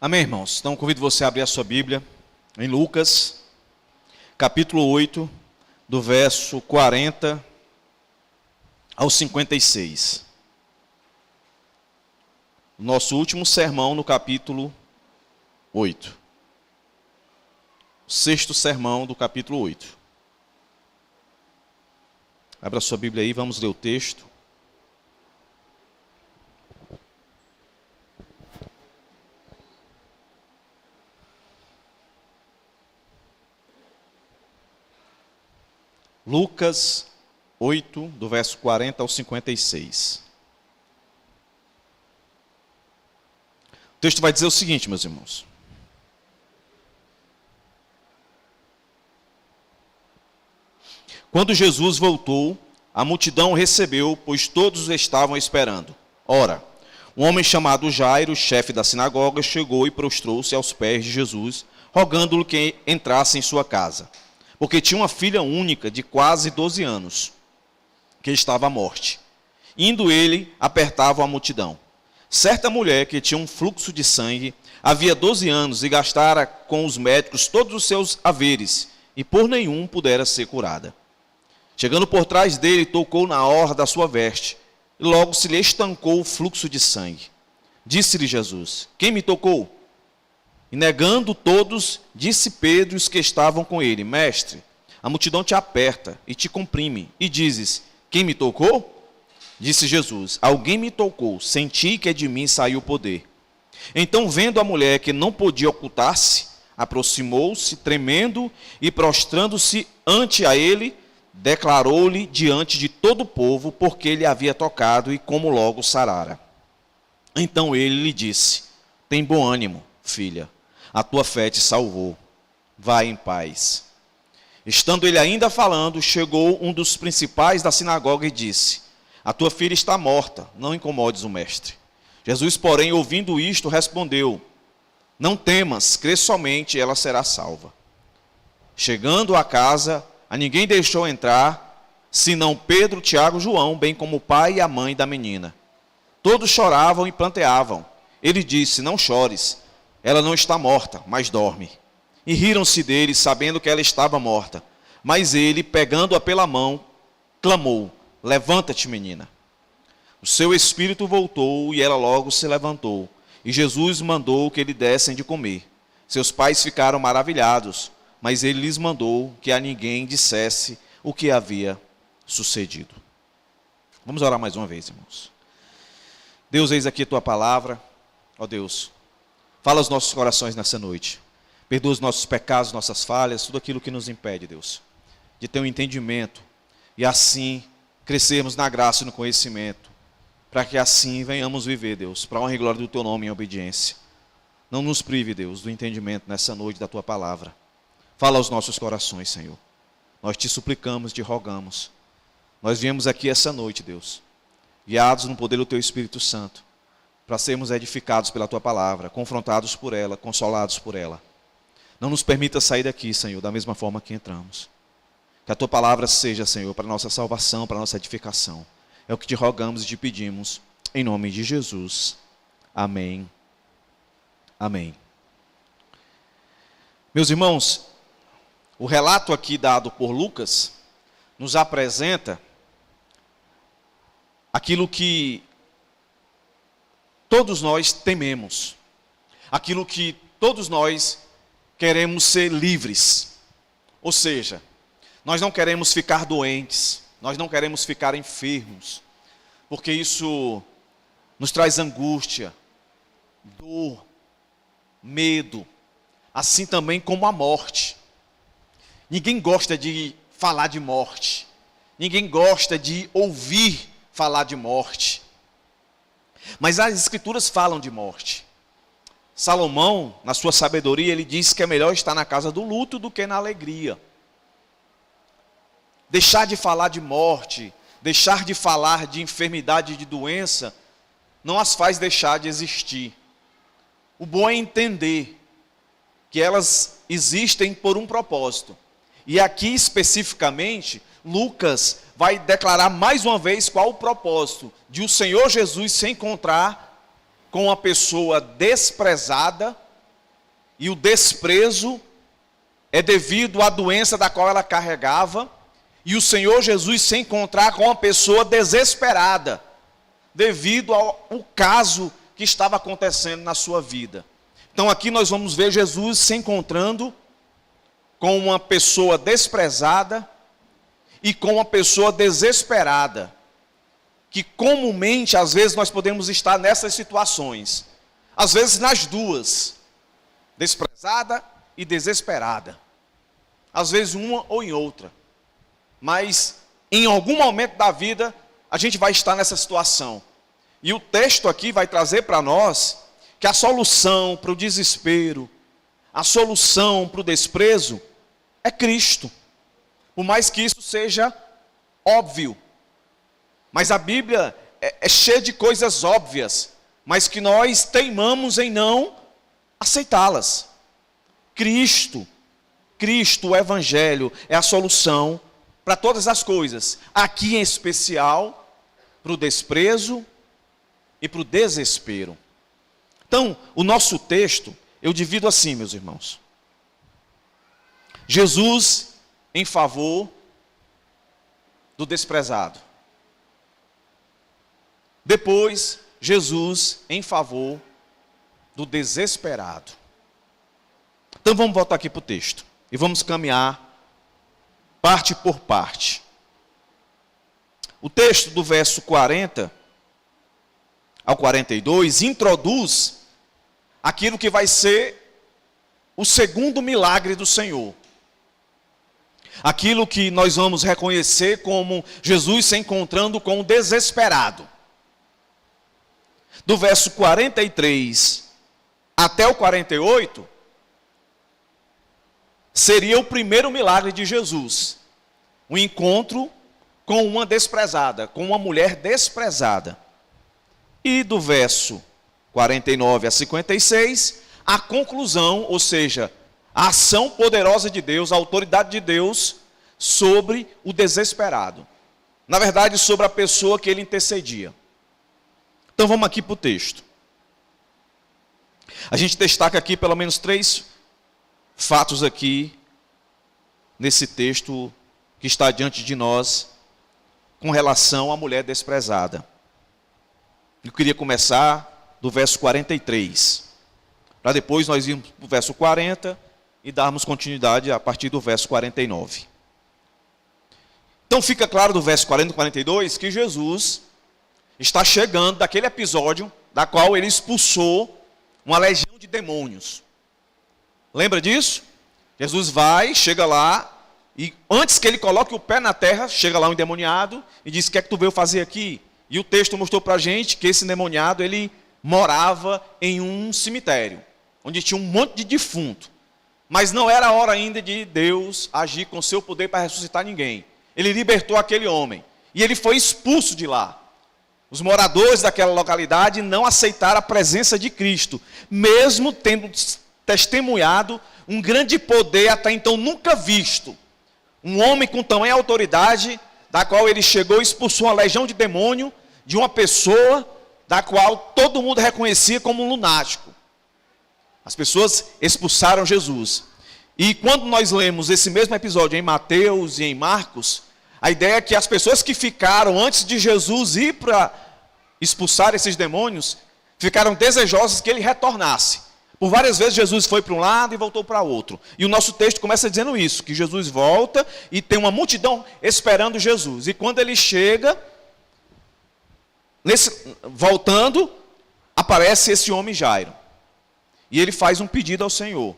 Amém, irmãos? Então convido você a abrir a sua Bíblia em Lucas, capítulo 8, do verso 40 ao 56. Nosso último sermão no capítulo 8. O sexto sermão do capítulo 8. Abra a sua Bíblia aí, vamos ler o texto. Lucas 8, do verso 40 ao 56. O texto vai dizer o seguinte, meus irmãos. Quando Jesus voltou, a multidão o recebeu, pois todos o estavam esperando. Ora, um homem chamado Jairo, chefe da sinagoga, chegou e prostrou-se aos pés de Jesus, rogando-lhe que entrasse em sua casa, porque tinha uma filha única de quase 12 anos, que estava à morte. Indo ele, apertava a multidão. Certa mulher que tinha um fluxo de sangue, havia 12 anos e gastara com os médicos todos os seus haveres, e por nenhum pudera ser curada. Chegando por trás dele, tocou na orla da sua veste, e logo se lhe estancou o fluxo de sangue. Disse-lhe Jesus: quem me tocou? E negando todos, disse Pedro e os que estavam com ele: Mestre, a multidão te aperta e te comprime, e dizes: quem me tocou? Disse Jesus: alguém me tocou, senti que de mim saiu o poder. Então, vendo a mulher que não podia ocultar-se, aproximou-se, tremendo, e prostrando-se ante a ele, declarou-lhe diante de todo o povo, porque ele havia tocado e como logo sarara. Então ele lhe disse: tem bom ânimo, filha, a tua fé te salvou, vai em paz. Estando ele ainda falando, chegou um dos principais da sinagoga e disse: a tua filha está morta, não incomodes o mestre. Jesus, porém, ouvindo isto, respondeu: não temas, crê somente, ela será salva. Chegando à casa, a ninguém deixou entrar, senão Pedro, Tiago e João, bem como o pai e a mãe da menina. Todos choravam e planteavam. Ele disse: não chores, ela não está morta, mas dorme. E riram-se dele, sabendo que ela estava morta. Mas ele, pegando-a pela mão, clamou: levanta-te, menina. O seu espírito voltou e ela logo se levantou. E Jesus mandou que lhe dessem de comer. Seus pais ficaram maravilhados, mas ele lhes mandou que a ninguém dissesse o que havia sucedido. Vamos orar mais uma vez, irmãos. Deus, eis aqui a tua palavra. Ó Deus, fala aos nossos corações nessa noite. Perdoa os nossos pecados, nossas falhas, tudo aquilo que nos impede, Deus, de ter um entendimento e assim crescermos na graça e no conhecimento, para que assim venhamos viver, Deus, para a honra e glória do teu nome em obediência. Não nos prive, Deus, do entendimento nessa noite da tua palavra. Fala aos nossos corações, Senhor. Nós te suplicamos, te rogamos. Nós viemos aqui essa noite, Deus, guiados no poder do teu Espírito Santo, para sermos edificados pela tua palavra, confrontados por ela, consolados por ela. Não nos permita sair daqui, Senhor, da mesma forma que entramos. Que a tua palavra seja, Senhor, para a nossa salvação, para a nossa edificação. É o que te rogamos e te pedimos, em nome de Jesus. Amém. Amém. Meus irmãos, o relato aqui dado por Lucas nos apresenta aquilo que todos nós tememos, aquilo que todos nós queremos ser livres. Ou seja, nós não queremos ficar doentes, nós não queremos ficar enfermos, porque isso nos traz angústia, dor, medo, assim também como a morte. Ninguém gosta de falar de morte, ninguém gosta de ouvir falar de morte. Mas as Escrituras falam de morte. Salomão, na sua sabedoria, ele diz que é melhor estar na casa do luto do que na alegria. Deixar de falar de morte, deixar de falar de enfermidade e de doença, não as faz deixar de existir. O bom é entender que elas existem por um propósito. E aqui especificamente, Lucas vai declarar mais uma vez qual o propósito de o Senhor Jesus se encontrar com uma pessoa desprezada, e o desprezo é devido à doença da qual ela carregava, e o Senhor Jesus se encontrar com uma pessoa desesperada, devido ao caso que estava acontecendo na sua vida. Então aqui nós vamos ver Jesus se encontrando com uma pessoa desprezada e com uma pessoa desesperada, que comumente, às vezes, nós podemos estar nessas situações, às vezes nas duas, desprezada e desesperada, às vezes uma ou em outra, mas em algum momento da vida a gente vai estar nessa situação, e o texto aqui vai trazer para nós que a solução para o desespero, a solução para o desprezo é Cristo, por mais que isso seja óbvio. Mas a Bíblia é cheia de coisas óbvias, mas que nós teimamos em não aceitá-las. Cristo, o Evangelho, é a solução para todas as coisas. Aqui em especial, para o desprezo e para o desespero. Então, o nosso texto, eu divido assim, meus irmãos. Jesus em favor do desprezado. Depois, Jesus em favor do desesperado. Então vamos voltar aqui para o texto. E vamos caminhar parte por parte. O texto do verso 40 ao 42 introduz aquilo que vai ser o segundo milagre do Senhor. Aquilo que nós vamos reconhecer como Jesus se encontrando com o desesperado. Do verso 43 até o 48, seria o primeiro milagre de Jesus. O encontro com uma desprezada, com uma mulher desprezada. E do verso 49 a 56, a conclusão, ou seja, a ação poderosa de Deus, a autoridade de Deus sobre o desesperado. Na verdade, sobre a pessoa que ele intercedia. Então vamos aqui para o texto. A gente destaca aqui pelo menos 3 fatos aqui, nesse texto que está diante de nós, com relação à mulher desprezada. Eu queria começar do verso 43, para depois nós irmos para o verso 40 e darmos continuidade a partir do verso 49. Então fica claro do verso 40 e 42 que Jesus está chegando daquele episódio da qual ele expulsou uma legião de demônios. Lembra disso? Jesus vai, chega lá, e antes que ele coloque o pé na terra, chega lá um endemoniado e diz: o que é que tu veio fazer aqui? E o texto mostrou para a gente que esse endemoniado, ele morava em um cemitério, onde tinha um monte de defunto. Mas não era a hora ainda de Deus agir com seu poder para ressuscitar ninguém. Ele libertou aquele homem, e ele foi expulso de lá. Os moradores daquela localidade não aceitaram a presença de Cristo, mesmo tendo testemunhado um grande poder até então nunca visto. Um homem com tamanha autoridade, da qual ele chegou e expulsou uma legião de demônio de uma pessoa da qual todo mundo reconhecia como um lunático. As pessoas expulsaram Jesus. E quando nós lemos esse mesmo episódio em Mateus e em Marcos, a ideia é que as pessoas que ficaram antes de Jesus ir para expulsar esses demônios, ficaram desejosas que ele retornasse. Por várias vezes Jesus foi para um lado e voltou para outro. E o nosso texto começa dizendo isso, que Jesus volta e tem uma multidão esperando Jesus. E quando ele chega, voltando, aparece esse homem Jairo. E ele faz um pedido ao Senhor,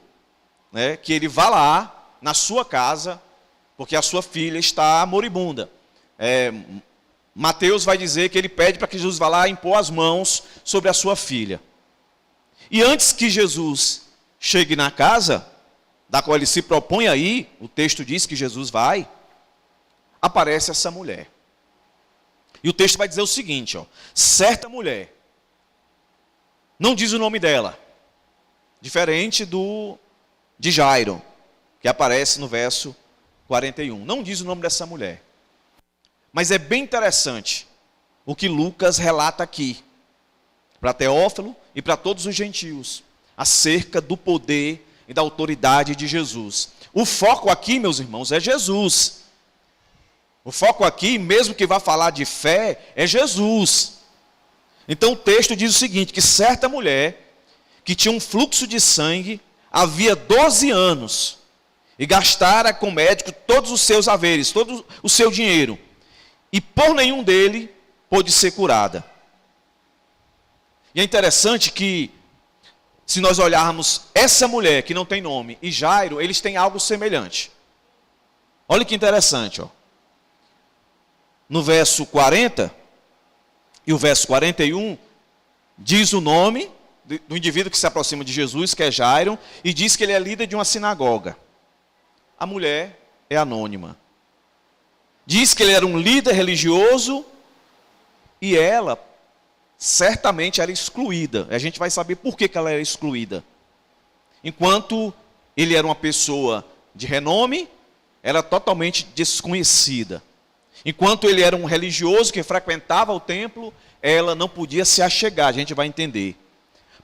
né, que ele vá lá na sua casa, porque a sua filha está moribunda. Mateus vai dizer que ele pede para que Jesus vá lá impor as mãos sobre a sua filha. E antes que Jesus chegue na casa, da qual ele se propõe aí, o texto diz que Jesus vai, aparece essa mulher. E o texto vai dizer o seguinte, certa mulher, não diz o nome dela, diferente de Jairo, que aparece no verso 41. Não diz o nome dessa mulher. Mas é bem interessante o que Lucas relata aqui, para Teófilo e para todos os gentios, acerca do poder e da autoridade de Jesus. O foco aqui, meus irmãos, é Jesus. O foco aqui, mesmo que vá falar de fé, é Jesus. Então o texto diz o seguinte, que certa mulher que tinha um fluxo de sangue havia 12 anos e gastara com o médico todos os seus haveres, todo o seu dinheiro, e por nenhum dele pôde ser curada. E é interessante que, se nós olharmos essa mulher que não tem nome e Jairo, eles têm algo semelhante. Olha que interessante, ó. No verso 40 e o verso 41, diz o nome do indivíduo que se aproxima de Jesus, que é Jairo, e diz que ele é líder de uma sinagoga. A mulher é anônima. Diz que ele era um líder religioso e ela certamente era excluída. A gente vai saber por que ela era excluída. Enquanto ele era uma pessoa de renome, era totalmente desconhecida. Enquanto ele era um religioso que frequentava o templo, ela não podia se achegar, a gente vai entender.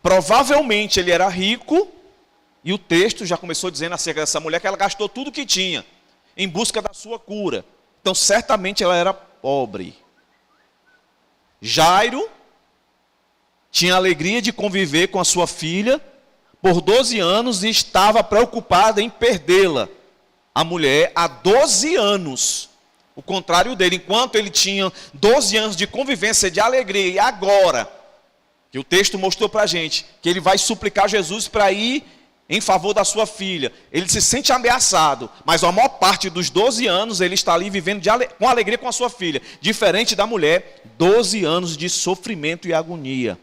Provavelmente ele era rico, e o texto já começou dizendo acerca dessa mulher que ela gastou tudo que tinha em busca da sua cura. Então certamente ela era pobre. Jairo tinha a alegria de conviver com a sua filha por 12 anos e estava preocupada em perdê-la. A mulher há 12 anos. O contrário dele, enquanto ele tinha 12 anos de convivência, de alegria, e agora, que o texto mostrou para a gente, que ele vai suplicar Jesus para ir em favor da sua filha. Ele se sente ameaçado, mas a maior parte dos 12 anos ele está ali vivendo com alegria com a sua filha. Diferente da mulher, 12 anos de sofrimento e agonia.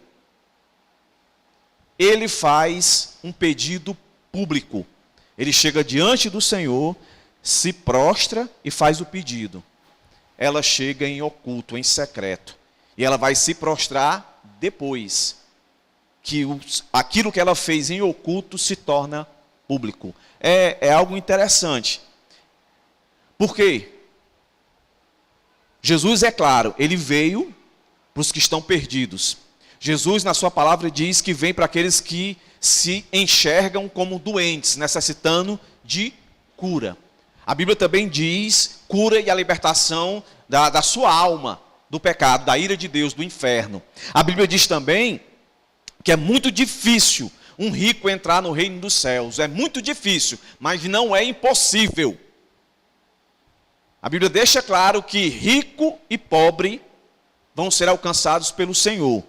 Ele faz um pedido público. Ele chega diante do Senhor, se prostra e faz o pedido. Ela chega em oculto, em secreto. E ela vai se prostrar depois que aquilo que ela fez em oculto se torna público. É algo interessante. Por quê? Jesus, é claro, ele veio para os que estão perdidos. Jesus, na sua palavra, diz que vem para aqueles que se enxergam como doentes, necessitando de cura. A Bíblia também diz cura e a libertação da sua alma, do pecado, da ira de Deus, do inferno. A Bíblia diz também que é muito difícil um rico entrar no reino dos céus. É muito difícil, mas não é impossível. A Bíblia deixa claro que rico e pobre vão ser alcançados pelo Senhor.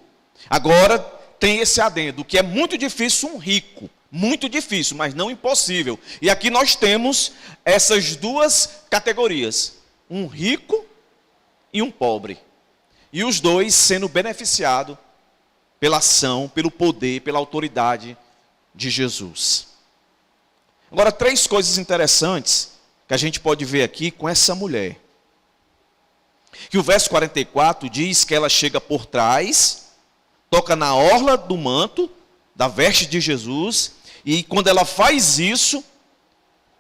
Agora, tem esse adendo, que é muito difícil um rico. Muito difícil, mas não impossível. E aqui nós temos essas duas categorias. Um rico e um pobre. E os dois sendo beneficiados pela ação, pelo poder, pela autoridade de Jesus. Agora, 3 coisas interessantes que a gente pode ver aqui com essa mulher. Que o verso 44 diz que ela chega por trás, toca na orla do manto, da veste de Jesus, e quando ela faz isso,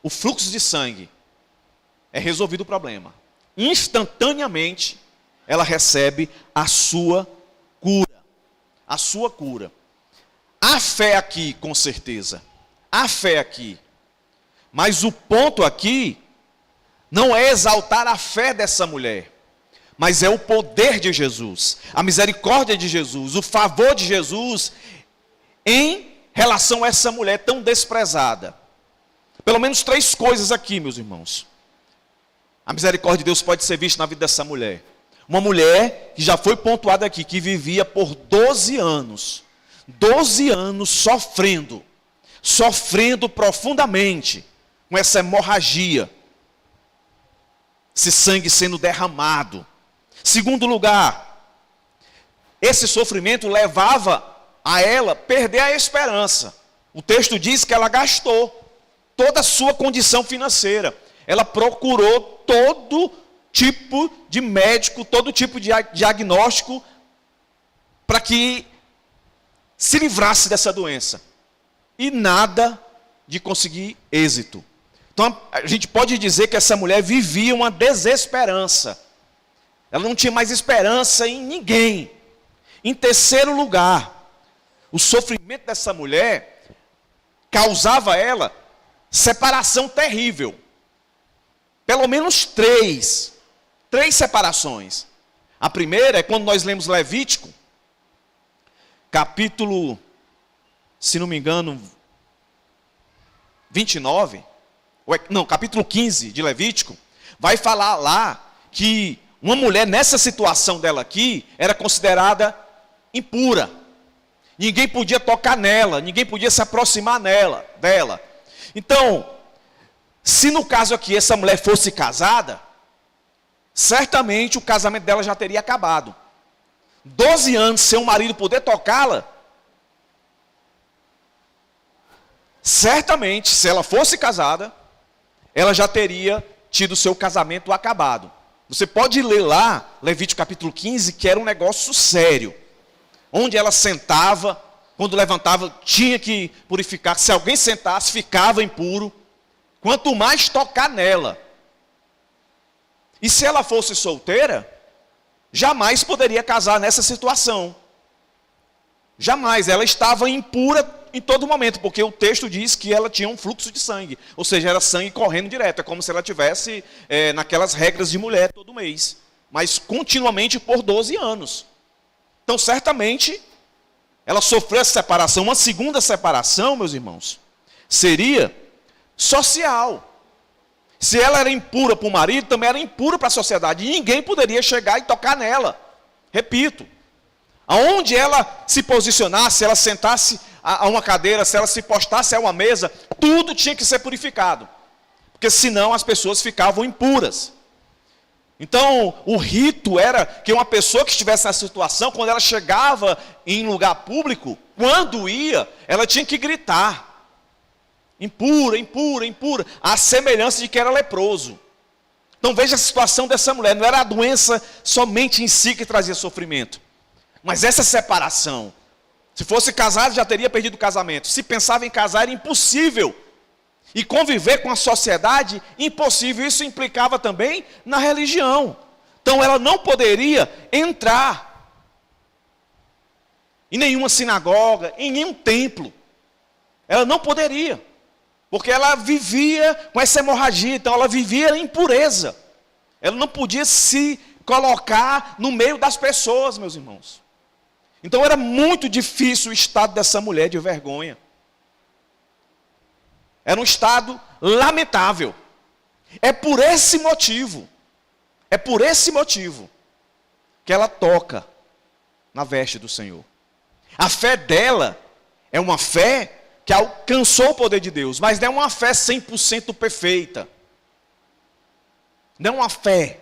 o fluxo de sangue é resolvido o problema. Instantaneamente, ela recebe a sua cura. A sua cura. Há fé aqui, com certeza. Há fé aqui. Mas o ponto aqui não é exaltar a fé dessa mulher, mas é o poder de Jesus, a misericórdia de Jesus, o favor de Jesus em relação a essa mulher tão desprezada. Pelo menos 3 coisas aqui, meus irmãos. A misericórdia de Deus pode ser vista na vida dessa mulher. Uma mulher que já foi pontuada aqui, que vivia por 12 anos sofrendo profundamente com essa hemorragia, esse sangue sendo derramado. Segundo lugar, esse sofrimento levava a ela perder a esperança. O texto diz que ela gastou toda a sua condição financeira. Ela procurou todo tipo de médico, todo tipo de diagnóstico para que se livrasse dessa doença. E nada de conseguir êxito. Então a gente pode dizer que essa mulher vivia uma desesperança. Ela não tinha mais esperança em ninguém. Em terceiro lugar, o sofrimento dessa mulher causava a ela separação terrível. Pelo menos três separações. A primeira é quando nós lemos Levítico, capítulo, se não me engano, 29, capítulo 15 de Levítico, vai falar lá que uma mulher nessa situação dela aqui era considerada impura. Ninguém podia tocar nela, ninguém podia se aproximar dela. Então, se no caso aqui essa mulher fosse casada, certamente o casamento dela já teria acabado. 12 anos sem o marido poder tocá-la, certamente, se ela fosse casada, ela já teria tido seu casamento acabado. Você pode ler lá, Levítico capítulo 15, que era um negócio sério. Onde ela sentava, quando levantava, tinha que purificar. Se alguém sentasse, ficava impuro. Quanto mais tocar nela. E se ela fosse solteira, jamais poderia casar nessa situação. Jamais, ela estava impura em todo momento, porque o texto diz que ela tinha um fluxo de sangue, ou seja, era sangue correndo direto, é como se ela tivesse naquelas regras de mulher todo mês, mas continuamente por 12 anos. Então, certamente, ela sofreu essa separação. Uma segunda separação, meus irmãos, seria social. Se ela era impura para o marido, também era impura para a sociedade, e ninguém poderia chegar e tocar nela. Repito, aonde ela se posicionasse, se ela sentasse a uma cadeira, se ela se postasse a uma mesa, tudo tinha que ser purificado, porque senão as pessoas ficavam impuras. Então, o rito era que uma pessoa que estivesse nessa situação, quando ela chegava em lugar público, quando ia, ela tinha que gritar: impura, impura, impura, a semelhança de que era leproso. Então veja a situação dessa mulher, não era a doença somente em si que trazia sofrimento, mas essa separação. Se fosse casado, já teria perdido o casamento. Se pensava em casar, era impossível. E conviver com a sociedade, impossível. Isso implicava também na religião. Então ela não poderia entrar em nenhuma sinagoga, em nenhum templo. Ela não poderia, porque ela vivia com essa hemorragia, então ela vivia em impureza. Ela não podia se colocar no meio das pessoas, meus irmãos. Então era muito difícil o estado dessa mulher de vergonha. Era um estado lamentável. É por esse motivo que ela toca na veste do Senhor. A fé dela é uma fé que alcançou o poder de Deus, mas não é uma fé 100% perfeita. Não é uma fé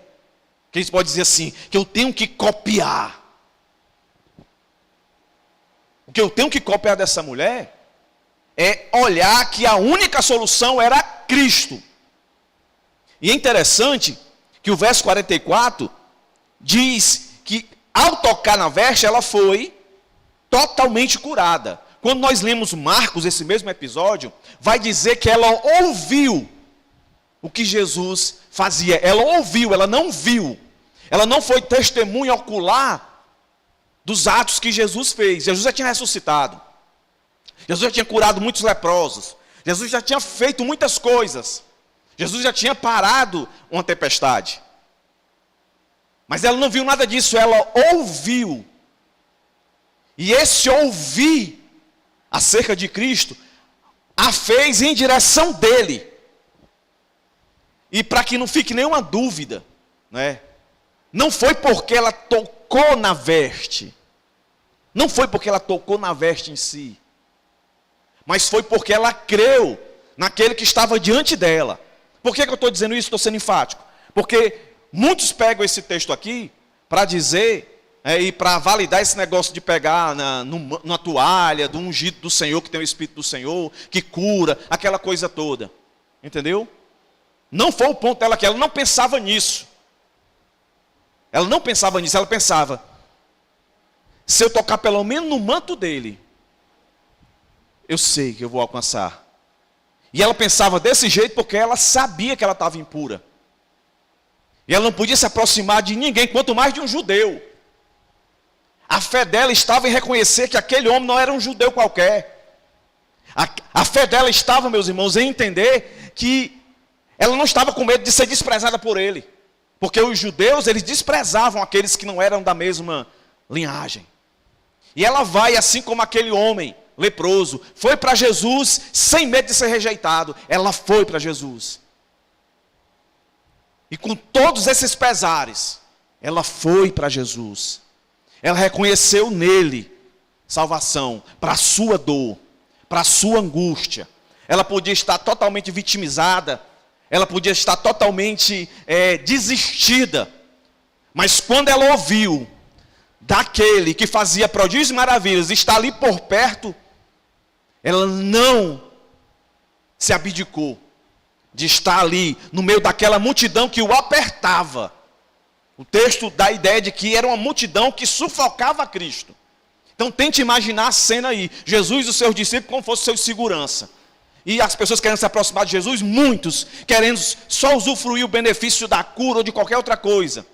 que a gente pode dizer assim, que eu tenho que copiar. O que eu tenho que copiar dessa mulher é olhar que a única solução era Cristo. E é interessante que o verso 44 diz que ao tocar na veste ela foi totalmente curada. Quando nós lemos Marcos, esse mesmo episódio, vai dizer que ela ouviu o que Jesus fazia. Ela ouviu, ela não viu. Ela não foi testemunha ocular dos atos que Jesus fez. Jesus já tinha ressuscitado. Jesus já tinha curado muitos leprosos. Jesus já tinha feito muitas coisas. Jesus já tinha parado uma tempestade. Mas ela não viu nada disso, ela ouviu. E esse ouvir acerca de Cristo a fez em direção dele. E para que não fique nenhuma dúvida, né? Não foi porque ela tocou na veste. Não foi porque ela tocou na veste em si. Mas foi porque ela creu naquele que estava diante dela. Por que eu estou dizendo isso? Estou sendo enfático. Porque muitos pegam esse texto aqui para dizer, e para validar esse negócio de pegar na toalha, do ungido do Senhor, que tem o Espírito do Senhor, que cura, aquela coisa toda. Entendeu? Não foi o ponto dela que ela não pensava nisso. Ela não pensava nisso, ela pensava, se eu tocar pelo menos no manto dele, eu sei que eu vou alcançar. E ela pensava desse jeito porque ela sabia que ela estava impura. E ela não podia se aproximar de ninguém, quanto mais de um judeu. A fé dela estava em reconhecer que aquele homem não era um judeu qualquer. A fé dela estava, meus irmãos, em entender que ela não estava com medo de ser desprezada por ele. Porque os judeus, eles desprezavam aqueles que não eram da mesma linhagem. E ela vai, assim como aquele homem leproso, foi para Jesus sem medo de ser rejeitado. Ela foi para Jesus. E com todos esses pesares, ela foi para Jesus. Ela reconheceu nele salvação para a sua dor, para a sua angústia. Ela podia estar totalmente vitimizada, ela podia estar totalmente desistida. Mas quando ela ouviu daquele que fazia prodígios e maravilhas, está ali por perto, ela não se abdicou de estar ali no meio daquela multidão que o apertava. O texto dá a ideia de que era uma multidão que sufocava Cristo. Então tente imaginar a cena aí, Jesus e os seus discípulos como fosse seu segurança. E as pessoas querendo se aproximar de Jesus, muitos querendo só usufruir o benefício da cura ou de qualquer outra coisa.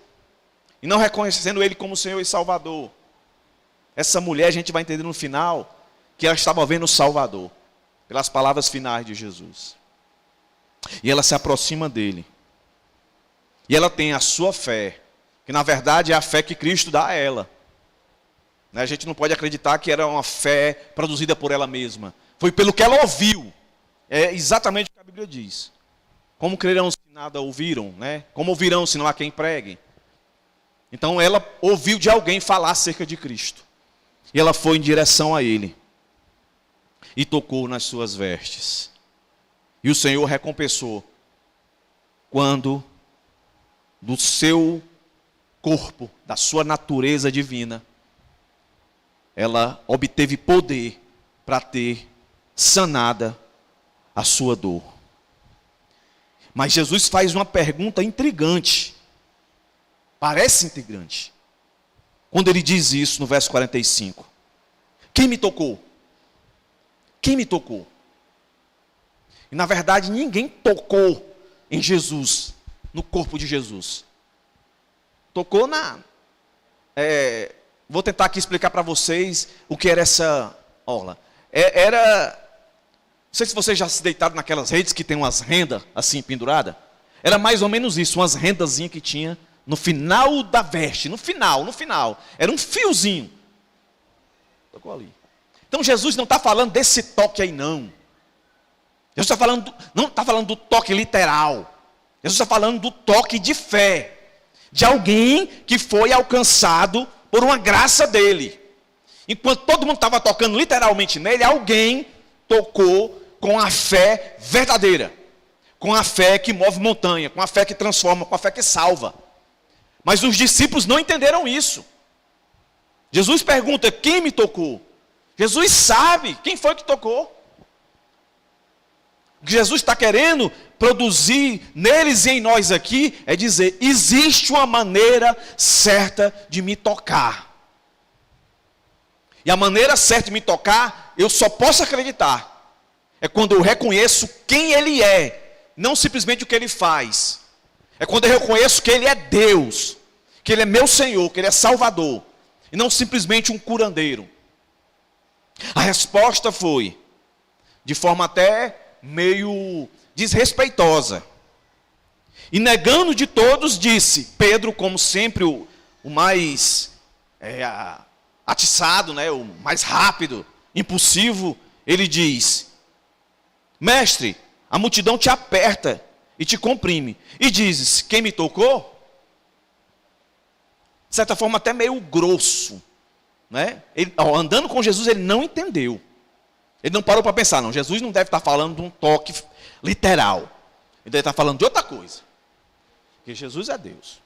E não reconhecendo Ele como Senhor e Salvador. Essa mulher, a gente vai entender no final, que ela estava vendo o Salvador, pelas palavras finais de Jesus. E ela se aproxima dele. E ela tem a sua fé, que na verdade é a fé que Cristo dá a ela. A gente não pode acreditar que era uma fé produzida por ela mesma. Foi pelo que ela ouviu. É exatamente o que a Bíblia diz. Como crerão se nada ouviram, né? Como ouvirão se não há quem pregue? Então ela ouviu de alguém falar acerca de Cristo. E ela foi em direção a ele. E tocou nas suas vestes. E o Senhor recompensou quando do seu corpo, da sua natureza divina, ela obteve poder para ter sanada a sua dor. Mas Jesus faz uma pergunta intrigante. Parece intrigante. Quando ele diz isso no verso 45. Quem me tocou? Quem me tocou? E na verdade ninguém tocou em Jesus, no corpo de Jesus. Tocou na... vou tentar aqui explicar para vocês o que era essa orla. Não sei se vocês já se deitaram naquelas redes que tem umas rendas assim penduradas. Era mais ou menos isso, umas rendazinhas que tinha no final da veste, no final. Era um fiozinho. Tocou ali. Então Jesus não está falando desse toque aí não. Jesus não está falando do toque literal. Jesus está falando do toque de fé. De alguém que foi alcançado por uma graça dele. Enquanto todo mundo estava tocando literalmente nele, alguém tocou com a fé verdadeira. Com a fé que move montanha, com a fé que transforma, com a fé que salva. Mas os discípulos não entenderam isso. Jesus pergunta, quem me tocou? Jesus sabe quem foi que tocou. O que Jesus está querendo produzir neles e em nós aqui é dizer, existe uma maneira certa de me tocar. E a maneira certa de me tocar, eu só posso acreditar, é quando eu reconheço quem Ele é, não simplesmente o que Ele faz. É quando eu reconheço que Ele é Deus, que Ele é meu Senhor, que Ele é Salvador, e não simplesmente um curandeiro. A resposta foi, de forma até meio desrespeitosa. E negando de todos, disse, Pedro, como sempre, o mais atiçado, né, o mais rápido, impulsivo, ele diz, mestre, a multidão te aperta e te comprime. E dizes, quem me tocou? De certa forma até meio grosso. Né? Ele, andando com Jesus, ele não entendeu. Ele não parou para pensar, não, Jesus não deve estar falando de um toque literal. Ele deve estar falando de outra coisa. Porque Jesus é Deus.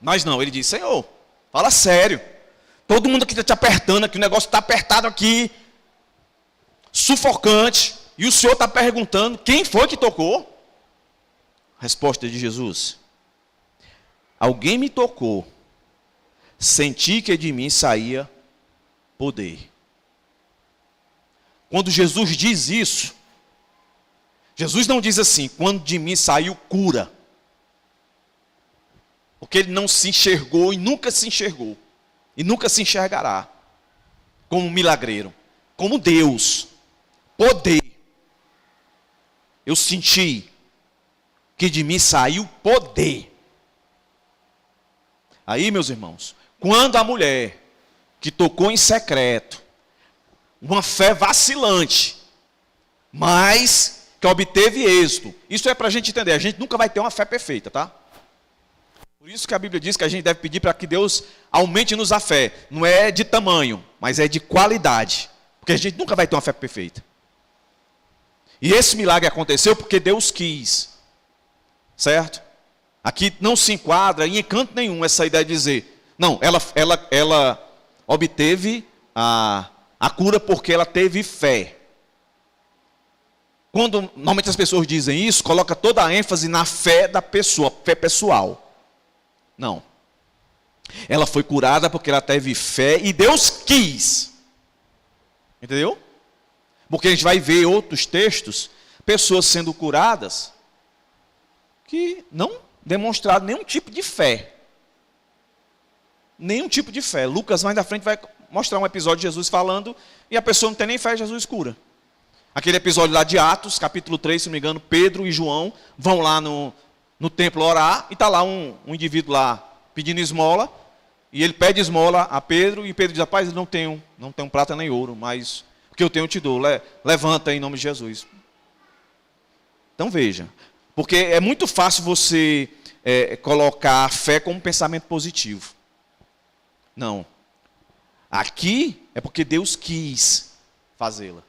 Mas não, ele disse, Senhor, fala sério. Todo mundo aqui está te apertando, aqui, o negócio está apertado aqui. Sufocante. E o Senhor está perguntando, quem foi que tocou? Resposta de Jesus. Alguém me tocou. Senti que de mim saía poder. Quando Jesus diz isso, Jesus não diz assim, quando de mim saiu cura. Porque ele não se enxergou e nunca se enxergou. E nunca se enxergará como milagreiro, como Deus. poder. Eu senti que de mim saiu poder. Aí, meus irmãos, quando a mulher que tocou em secreto, uma fé vacilante, mas que obteve êxito. Isso é para a gente entender, a gente nunca vai ter uma fé perfeita, tá? Por isso que a Bíblia diz que a gente deve pedir para que Deus aumente-nos a fé. Não é de tamanho, mas é de qualidade. Porque a gente nunca vai ter uma fé perfeita. E esse milagre aconteceu porque Deus quis. Certo? Aqui não se enquadra em encanto nenhum essa ideia de dizer, não, ela obteve a cura porque ela teve fé. Quando normalmente as pessoas dizem isso, coloca toda a ênfase na fé da pessoa, fé pessoal. Não. Ela foi curada porque ela teve fé e Deus quis. Entendeu? Porque a gente vai ver outros textos, pessoas sendo curadas, que não demonstraram nenhum tipo de fé. Nenhum tipo de fé. Lucas mais na frente vai mostrar um episódio de Jesus falando, e a pessoa não tem nem fé, Jesus cura. Aquele episódio lá de Atos, capítulo 3, se não me engano, Pedro e João vão lá no templo orar, e está lá um indivíduo lá pedindo esmola, e ele pede esmola a Pedro, e Pedro diz, rapaz, não tenho prata nem ouro, mas o que eu tenho eu te dou, levanta em nome de Jesus. Então veja, porque é muito fácil você colocar a fé como um pensamento positivo. Não. Aqui é porque Deus quis fazê-la.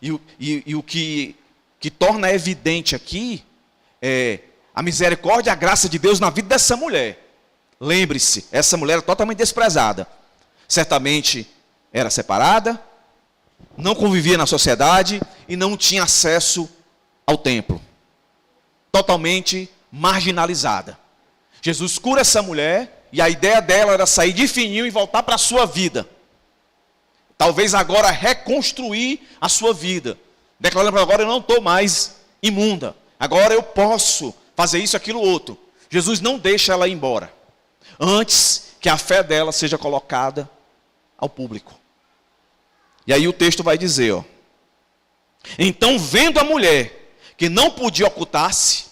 E o que torna evidente aqui é a misericórdia e a graça de Deus na vida dessa mulher. Lembre-se, essa mulher era totalmente desprezada. Certamente era separada, não convivia na sociedade e não tinha acesso ao templo. Totalmente marginalizada. Jesus cura essa mulher e a ideia dela era sair de fininho e voltar para a sua vida. Talvez agora reconstruir a sua vida. Declarando para agora eu não estou mais imunda. Agora eu posso fazer isso, aquilo, outro. Jesus não deixa ela ir embora. Antes que a fé dela seja colocada ao público. E aí o texto vai dizer, ó. Então vendo a mulher que não podia ocultar-se,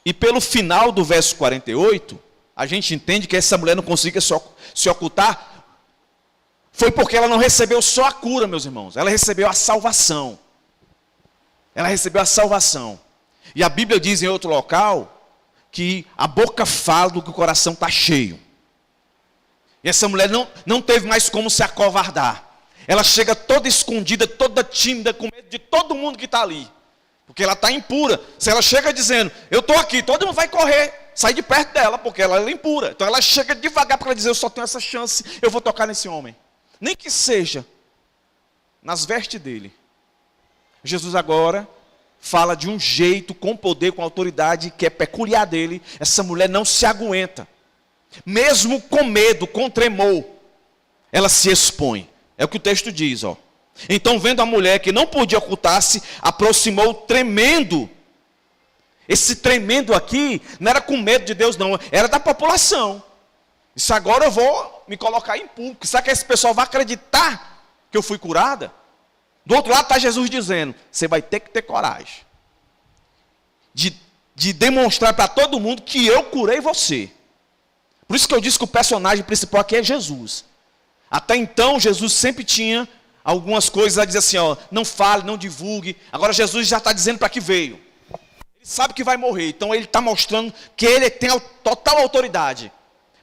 e pelo final do verso 48, a gente entende que essa mulher não conseguia se ocultar, foi porque ela não recebeu só a cura, meus irmãos, ela recebeu a salvação. Ela recebeu a salvação. E a Bíblia diz em outro local, que a boca fala do que o coração está cheio. E essa mulher não teve mais como se acovardar. Ela chega toda escondida, toda tímida, com medo de todo mundo que está ali. Porque ela está impura. Se ela chega dizendo, eu estou aqui, todo mundo vai correr, sair de perto dela, porque ela é impura. Então ela chega devagar para dizer, eu só tenho essa chance, eu vou tocar nesse homem. Nem que seja nas vestes dele. Jesus agora fala de um jeito, com poder, com autoridade, que é peculiar dele. Essa mulher não se aguenta. Mesmo com medo, com tremor, ela se expõe. É o que o texto diz, ó. Então, vendo a mulher que não podia ocultar-se, aproximou tremendo. Esse tremendo aqui, não era com medo de Deus, não. Era da população. Isso agora eu vou me colocar em público. Será que esse pessoal vai acreditar que eu fui curada? Do outro lado está Jesus dizendo, você vai ter que ter coragem. De demonstrar para todo mundo que eu curei você. Por isso que eu disse que o personagem principal aqui é Jesus. Até então, Jesus sempre tinha algumas coisas a dizer assim, ó, não fale, não divulgue. Agora Jesus já está dizendo para que veio. Ele sabe que vai morrer, então ele está mostrando que ele tem a total autoridade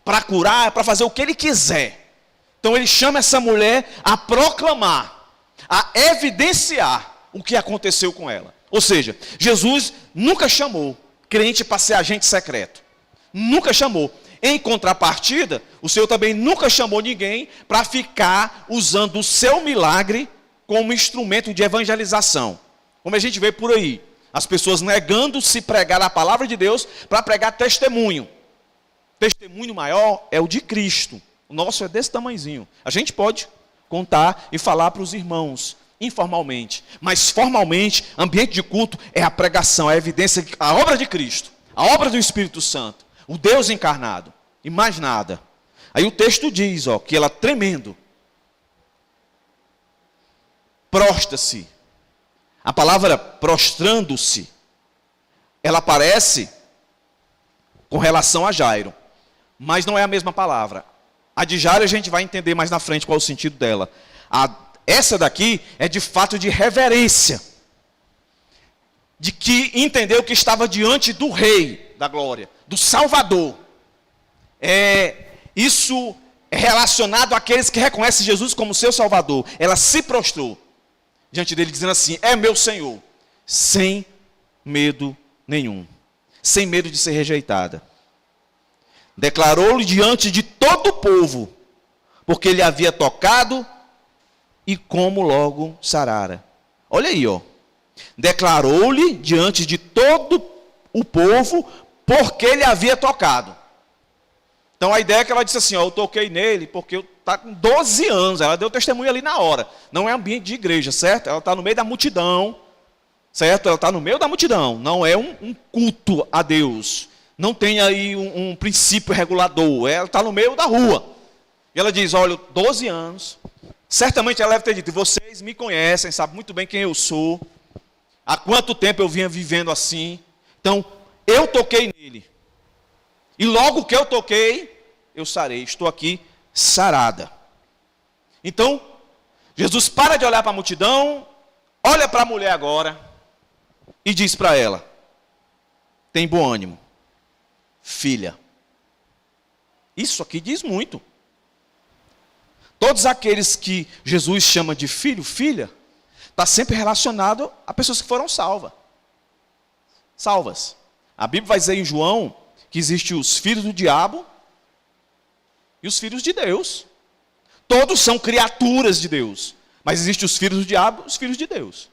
para curar, para fazer o que ele quiser. Então ele chama essa mulher a proclamar, a evidenciar o que aconteceu com ela. Ou seja, Jesus nunca chamou crente para ser agente secreto. Nunca chamou. Em contrapartida, o Senhor também nunca chamou ninguém para ficar usando o seu milagre como instrumento de evangelização. Como a gente vê por aí, as pessoas negando-se pregar a palavra de Deus para pregar testemunho. Testemunho maior é o de Cristo. O nosso é desse tamanhozinho. A gente pode contar e falar para os irmãos, informalmente. Mas formalmente, ambiente de culto é a pregação, a evidência, a obra de Cristo. A obra do Espírito Santo. O Deus encarnado. E mais nada. Aí o texto diz, ó, que ela tremendo. prostra-se. A palavra prostrando-se, ela aparece com relação a Jairo, mas não é a mesma palavra. A de Jairo a gente vai entender mais na frente qual é o sentido dela. Essa daqui é de fato de reverência, de que entendeu que estava diante do Rei da Glória, do Salvador. Isso é relacionado àqueles que reconhecem Jesus como seu Salvador. Ela se prostrou diante dele, dizendo assim: é meu Senhor, sem medo nenhum, sem medo de ser rejeitada. Declarou-lhe diante de todo o povo, porque ele havia tocado e como logo sarara. Olha aí, ó. Declarou-lhe diante de todo o povo, porque ele havia tocado. Então a ideia é que ela disse assim: ó, eu toquei nele porque eu está com 12 anos. Ela deu testemunho ali na hora. Não é ambiente de igreja, certo? Ela está no meio da multidão, certo? Ela está no meio da multidão. Não é um culto a Deus. Não tem aí um princípio regulador. Ela está no meio da rua. E ela diz: olha, 12 anos. Certamente ela deve ter dito: vocês me conhecem, sabem muito bem quem eu sou. Há quanto tempo eu vinha vivendo assim. Então, eu toquei nele. E logo que eu toquei, eu sarei. Estou aqui sarada. Então, Jesus para de olhar para a multidão, olha para a mulher agora e diz para ela: tem bom ânimo, filha. Isso aqui diz muito. Todos aqueles que Jesus chama de filho, filha, está sempre relacionado a pessoas que foram salvas. A Bíblia vai dizer em João que existem os filhos do diabo e os filhos de Deus. Todos são criaturas de Deus, mas existem os filhos do diabo e os filhos de Deus.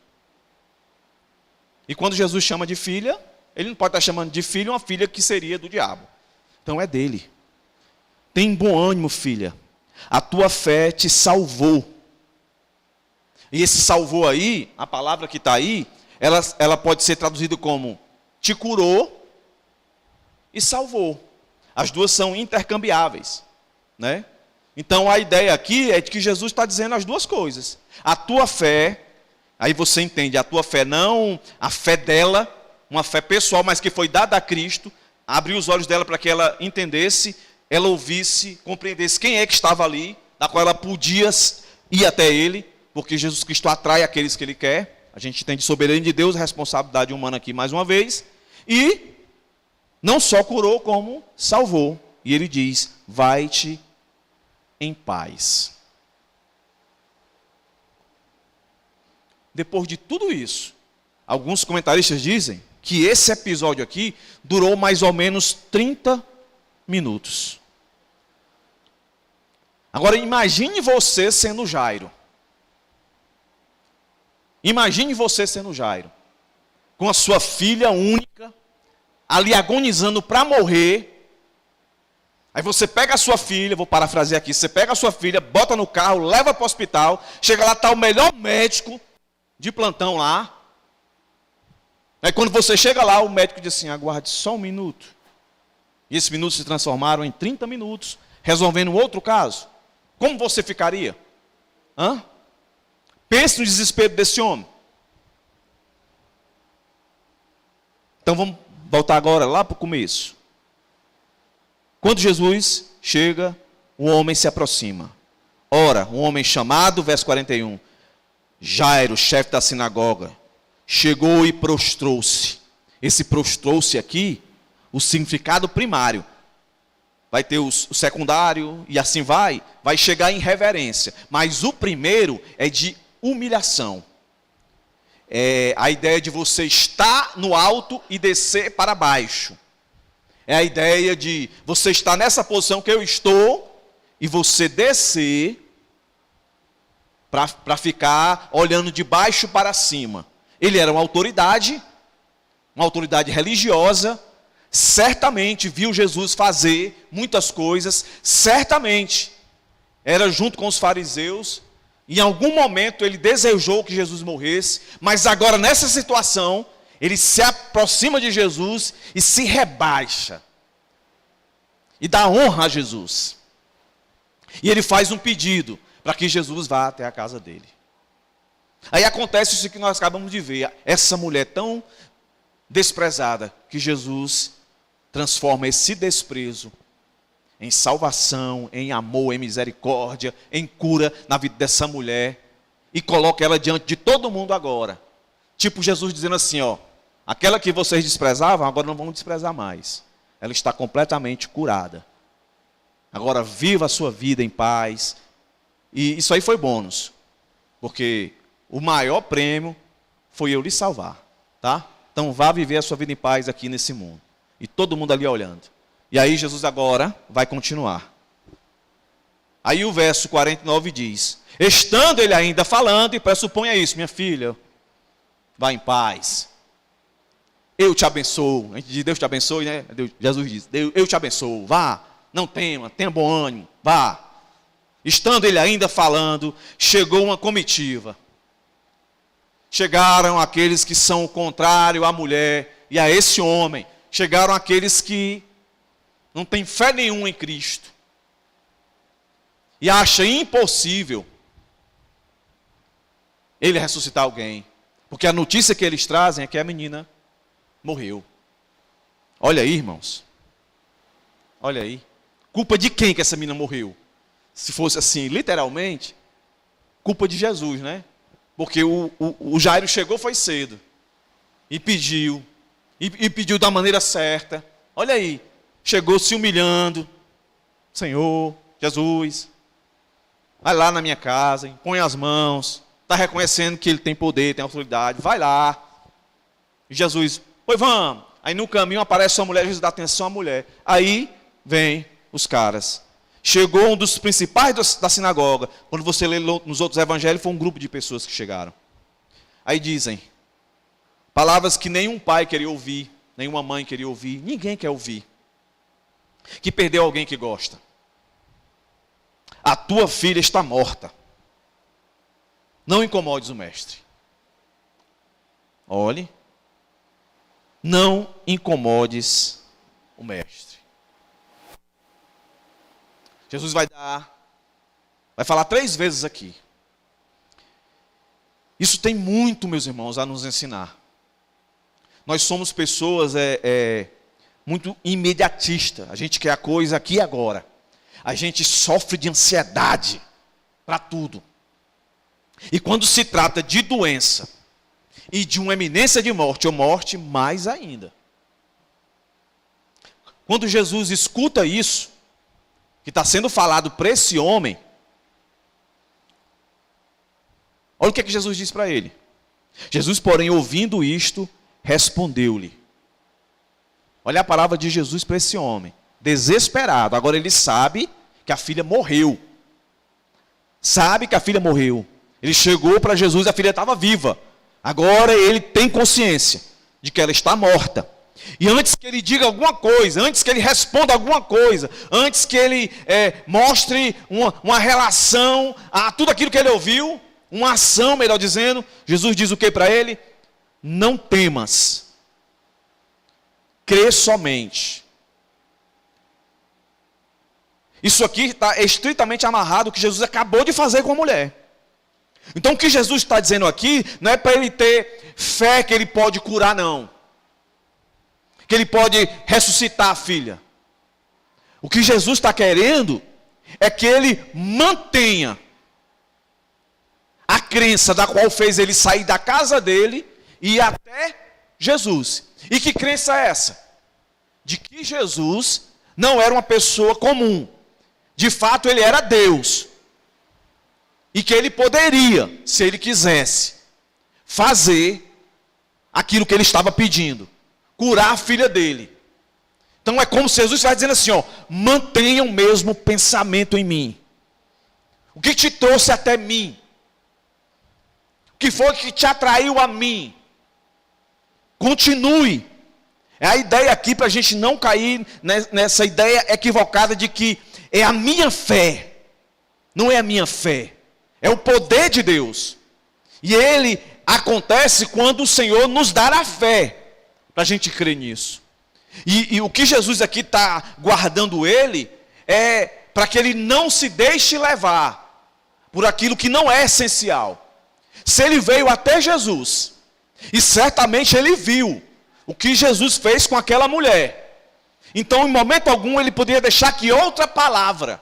E quando Jesus chama de filha, ele não pode estar chamando de filho uma filha que seria do diabo. Então é dele. Tem bom ânimo, filha. A tua fé te salvou. E esse salvou aí, a palavra que está aí, ela pode ser traduzida como te curou e salvou. As duas são intercambiáveis, né? Então a ideia aqui é de que Jesus está dizendo as duas coisas. A tua fé, aí você entende, a tua fé não a fé dela, uma fé pessoal, mas que foi dada a Cristo, abriu os olhos dela para que ela entendesse, ela ouvisse, compreendesse quem é que estava ali, da qual ela podia ir até ele, porque Jesus Cristo atrai aqueles que ele quer. A gente tem de soberania de Deus, a responsabilidade humana aqui mais uma vez. E não só curou, como salvou. E ele diz: vai-te em paz. Depois de tudo isso, alguns comentaristas dizem que esse episódio aqui durou mais ou menos 30 minutos. Agora imagine você sendo Jairo. Imagine você sendo Jairo, com a sua filha única, ali agonizando para morrer. Aí você pega a sua filha, vou parafrasear aqui, você pega a sua filha, bota no carro, leva para o hospital, chega lá, está o melhor médico de plantão lá. Aí quando você chega lá, o médico diz assim: aguarde só um minuto. E esses minutos se transformaram em 30 minutos, resolvendo outro caso. Como você ficaria? Pense no desespero desse homem. Então vamos voltar agora lá para o começo. Quando Jesus chega, o homem se aproxima. Ora, um homem chamado, verso 41, Jairo, chefe da sinagoga, chegou e prostrou-se. Esse prostrou-se aqui, o significado primário. Vai ter o secundário e assim vai chegar em reverência. Mas o primeiro é de humilhação. É a ideia de você estar no alto e descer para baixo. É a ideia de você estar nessa posição que eu estou e você descer para ficar olhando de baixo para cima. Ele era uma autoridade religiosa, certamente viu Jesus fazer muitas coisas, certamente era junto com os fariseus. Em algum momento ele desejou que Jesus morresse, mas agora nessa situação, ele se aproxima de Jesus e se rebaixa. E dá honra a Jesus. E ele faz um pedido para que Jesus vá até a casa dele. Aí acontece isso que nós acabamos de ver. Essa mulher tão desprezada, que Jesus transforma esse desprezo em salvação, em amor, em misericórdia, em cura na vida dessa mulher. E coloca ela diante de todo mundo agora. Tipo Jesus dizendo assim, ó, aquela que vocês desprezavam, agora não vão desprezar mais. Ela está completamente curada. Agora viva a sua vida em paz. E isso aí foi bônus. Porque o maior prêmio foi eu lhe salvar. Tá? Então vá viver a sua vida em paz aqui nesse mundo. E todo mundo ali olhando. E aí Jesus agora vai continuar. Aí o verso 49 diz, estando ele ainda falando, e pressuponha isso, minha filha, vá em paz. Eu te abençoo. A gente diz, Deus te abençoe, né? Jesus diz, eu te abençoo, vá, não tema, tenha bom ânimo, vá. Estando ele ainda falando, chegou uma comitiva. Chegaram aqueles que são o contrário à mulher e a esse homem. Chegaram aqueles que não têm fé nenhuma em Cristo. E acham impossível ele ressuscitar alguém. Porque a notícia que eles trazem é que a menina morreu. Olha aí, irmãos. Olha aí. Culpa de quem que essa menina morreu? Se fosse assim, literalmente, culpa de Jesus, né? Porque o Jairo chegou, foi cedo. E pediu. E pediu da maneira certa. Olha aí. Chegou se humilhando. Senhor, Jesus, vai lá na minha casa, impõe as mãos. Está reconhecendo que ele tem poder, tem autoridade. Vai lá. E Jesus, pois vamos. Aí no caminho aparece uma mulher, Jesus dá atenção à mulher. Aí vem os caras. Chegou um dos principais da sinagoga. Quando você lê nos outros evangelhos, foi um grupo de pessoas que chegaram. Aí dizem, palavras que nenhum pai queria ouvir, nenhuma mãe queria ouvir, ninguém quer ouvir. Que perdeu alguém que gosta. A tua filha está morta. Não incomodes o mestre. Olhe. Não incomodes o mestre. Jesus vai falar 3 vezes aqui. Isso tem muito, meus irmãos, a nos ensinar. Nós somos pessoas muito imediatistas. A gente quer a coisa aqui e agora. A gente sofre de ansiedade para tudo. E quando se trata de doença e de uma eminência de morte, ou morte, mais ainda. Quando Jesus escuta isso, que está sendo falado para esse homem, olha o que Jesus diz para ele. Jesus, porém, ouvindo isto, respondeu-lhe. Olha a palavra de Jesus para esse homem. Desesperado. Agora ele sabe que a filha morreu. Sabe que a filha morreu. Ele chegou para Jesus e a filha estava viva. Agora ele tem consciência de que ela está morta. E antes que ele diga alguma coisa, antes que ele responda alguma coisa, antes que ele mostre uma relação a tudo aquilo que ele ouviu, uma ação, melhor dizendo, Jesus diz o que para ele? Não temas. Crê somente. Isso aqui está estritamente amarrado ao que Jesus acabou de fazer com a mulher. Então o que Jesus está dizendo aqui não é para ele ter fé que ele pode curar, não. Que ele pode ressuscitar a filha. O que Jesus está querendo é que ele mantenha a crença da qual fez ele sair da casa dele e ir até Jesus. E que crença é essa? De que Jesus não era uma pessoa comum. De fato, ele era Deus. E que ele poderia, se ele quisesse, fazer aquilo que ele estava pedindo. Curar a filha dele. Então é como se Jesus estivesse dizendo assim, ó, mantenha o mesmo pensamento em mim. O que te trouxe até mim? O que foi que te atraiu a mim? Continue. É a ideia aqui para a gente não cair nessa ideia equivocada de que é a minha fé. Não é a minha fé. É o poder de Deus. E ele acontece quando o Senhor nos dá a fé. Para a gente crer nisso. E o que Jesus aqui está guardando ele é para que ele não se deixe levar por aquilo que não é essencial. Se ele veio até Jesus, e certamente ele viu o que Jesus fez com aquela mulher, então em momento algum ele poderia deixar que outra palavra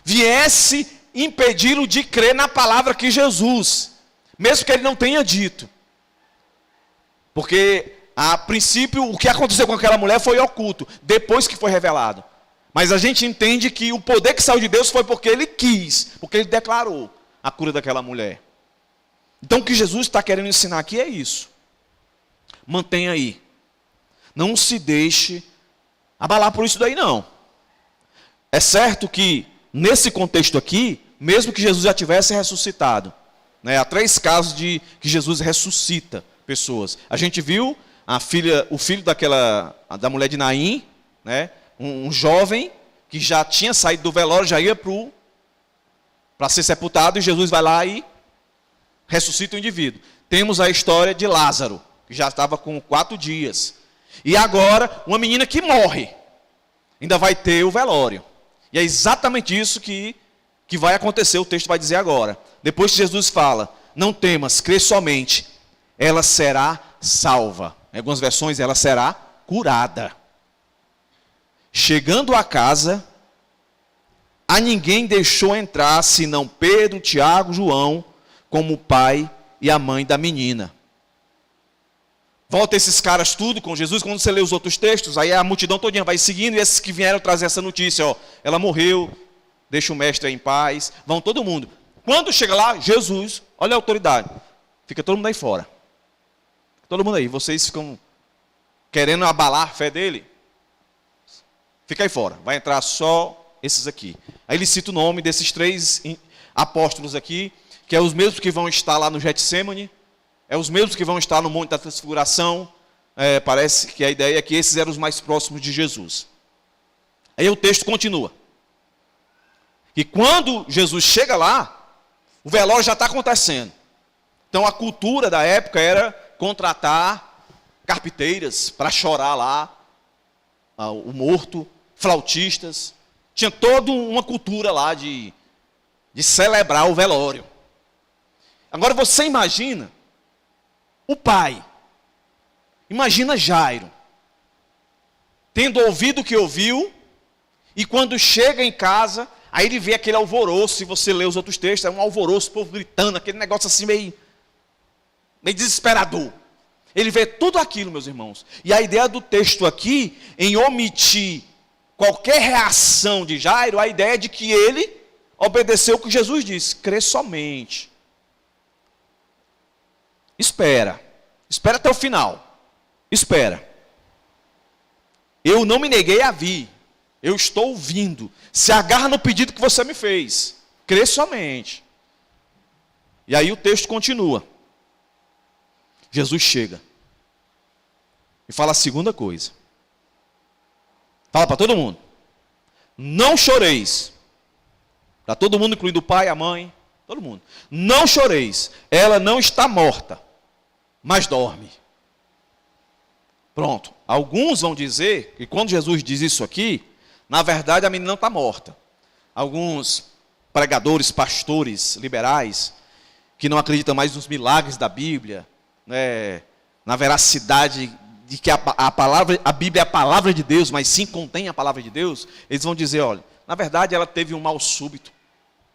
viesse impedi-lo de crer na palavra que Jesus, mesmo que ele não tenha dito. Porque a princípio o que aconteceu com aquela mulher foi oculto, depois que foi revelado. Mas a gente entende que o poder que saiu de Deus foi porque ele quis, porque ele declarou a cura daquela mulher. Então o que Jesus está querendo ensinar aqui é isso. Mantenha aí. Não se deixe abalar por isso daí não. É certo que nesse contexto aqui, mesmo que Jesus já tivesse ressuscitado, né, há 3 casos de que Jesus ressuscita pessoas. A gente viu o filho da mulher de Naim, né, um jovem que já tinha saído do velório, já ia para ser sepultado, e Jesus vai lá e ressuscita o indivíduo. Temos a história de Lázaro, que já estava com 4 dias. E agora, uma menina que morre. Ainda vai ter o velório. E é exatamente isso que vai acontecer, o texto vai dizer agora. Depois que Jesus fala, não temas, crê somente, ela será salva. Em algumas versões, ela será curada. Chegando à casa, a ninguém deixou entrar, senão Pedro, Tiago, João, como o pai e a mãe da menina. Volta esses caras tudo com Jesus. Quando você lê os outros textos, aí a multidão todinha vai seguindo, e esses que vieram trazer essa notícia, ó, ela morreu, deixa o mestre em paz, vão todo mundo. Quando chega lá, Jesus, olha a autoridade, fica todo mundo aí fora. Todo mundo aí, vocês ficam querendo abalar a fé dele? Fica aí fora, vai entrar só esses aqui. Aí ele cita o nome desses 3 apóstolos aqui, que é os mesmos que vão estar lá no Getsêmani, é os mesmos que vão estar no Monte da Transfiguração. Parece que a ideia é que esses eram os mais próximos de Jesus. Aí o texto continua. E quando Jesus chega lá, o velório já está acontecendo. Então a cultura da época era contratar carpinteiras para chorar lá o morto, flautistas. Tinha toda uma cultura lá de celebrar o velório. Agora você imagina o pai, imagina Jairo, tendo ouvido o que ouviu, e quando chega em casa, aí ele vê aquele alvoroço. Se você ler os outros textos, é um alvoroço, o povo gritando, aquele negócio assim meio desesperador. Ele vê tudo aquilo, meus irmãos. E a ideia do texto aqui, em omitir qualquer reação de Jairo, a ideia é de que ele obedeceu o que Jesus disse, crê somente. Espera até o final, espera. Eu não me neguei a vir, eu estou ouvindo. Se agarra no pedido que você me fez, crê somente. E aí o texto continua. Jesus chega e fala a segunda coisa. Fala para todo mundo: não choreis. Para todo mundo, incluindo o pai, a mãe, todo mundo. Não choreis, ela não está morta, mas dorme. Pronto. Alguns vão dizer que quando Jesus diz isso aqui, na verdade a menina não está morta. Alguns pregadores, pastores, liberais, que não acreditam mais nos milagres da Bíblia, né, na veracidade de que a Bíblia é a palavra de Deus, mas sim contém a palavra de Deus, eles vão dizer, olha, na verdade ela teve um mal súbito,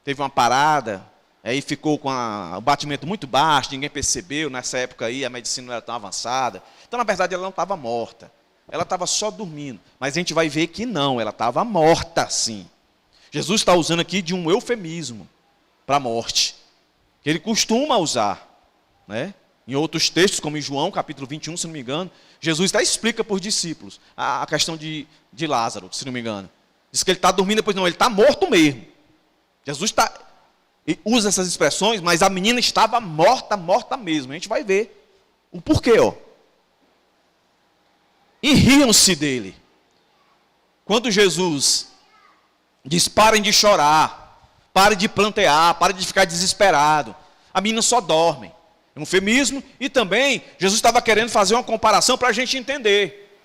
teve uma parada, aí ficou com o batimento muito baixo, ninguém percebeu. Nessa época aí a medicina não era tão avançada. Então, na verdade, ela não estava morta. Ela estava só dormindo. Mas a gente vai ver que não, ela estava morta sim. Jesus está usando aqui de um eufemismo para a morte, que ele costuma usar, né? Em outros textos, como em João, capítulo 21, se não me engano, Jesus até explica para os discípulos a questão de Lázaro, se não me engano. Diz que ele está dormindo, depois não, ele está morto mesmo. Jesus usa essas expressões, mas a menina estava morta, morta mesmo. A gente vai ver o porquê, ó. E riam-se dele. Quando Jesus diz, parem de chorar, parem de plantear, parem de ficar desesperado, a menina só dorme. É um eufemismo. E também, Jesus estava querendo fazer uma comparação para a gente entender.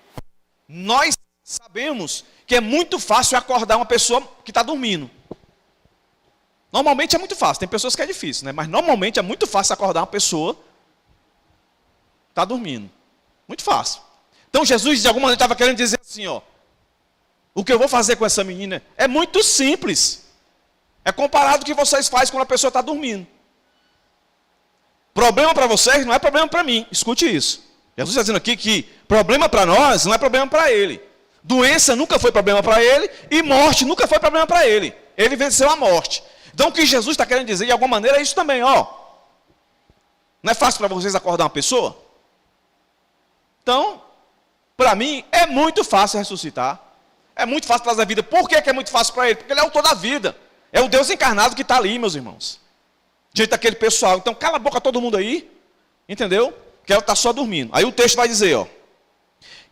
Nós sabemos que é muito fácil acordar uma pessoa que está dormindo. Normalmente é muito fácil, tem pessoas que é difícil, né? Mas normalmente é muito fácil acordar uma pessoa que está dormindo. Muito fácil. Então Jesus, de alguma maneira, estava querendo dizer assim, ó, o que eu vou fazer com essa menina é muito simples. É comparado ao que vocês fazem quando a pessoa está dormindo. Problema para vocês não é problema para mim. Escute isso. Jesus está dizendo aqui que problema para nós não é problema para ele. Doença nunca foi problema para ele e morte nunca foi problema para ele. Ele venceu a morte. Então o que Jesus está querendo dizer de alguma maneira é isso também, ó. Não é fácil para vocês acordar uma pessoa? Então, para mim, é muito fácil ressuscitar. É muito fácil trazer a vida. Por que é muito fácil para ele? Porque ele é o autor da vida. É o Deus encarnado que está ali, meus irmãos. Diante daquele pessoal. Então, cala a boca todo mundo aí. Entendeu? Porque ela está só dormindo. Aí o texto vai dizer, ó.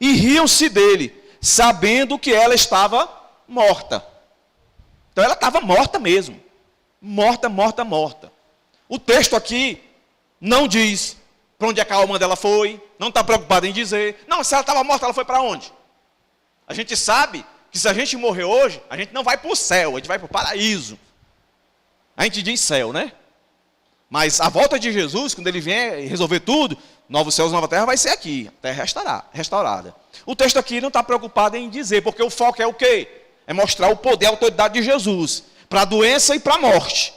E riam-se dele, sabendo que ela estava morta. Então, ela estava morta mesmo. Morta, morta, morta. O texto aqui não diz para onde é que a alma dela foi. Não está preocupado em dizer. Não, se ela estava morta, ela foi para onde? A gente sabe que se a gente morrer hoje, a gente não vai para o céu, a gente vai para o paraíso. A gente diz céu, né? Mas a volta de Jesus, quando ele vier resolver tudo, novos céus, nova terra, vai ser aqui, a terra restaurada. O texto aqui não está preocupado em dizer, porque o foco é o quê? É mostrar o poder, a autoridade de Jesus, para a doença e para a morte.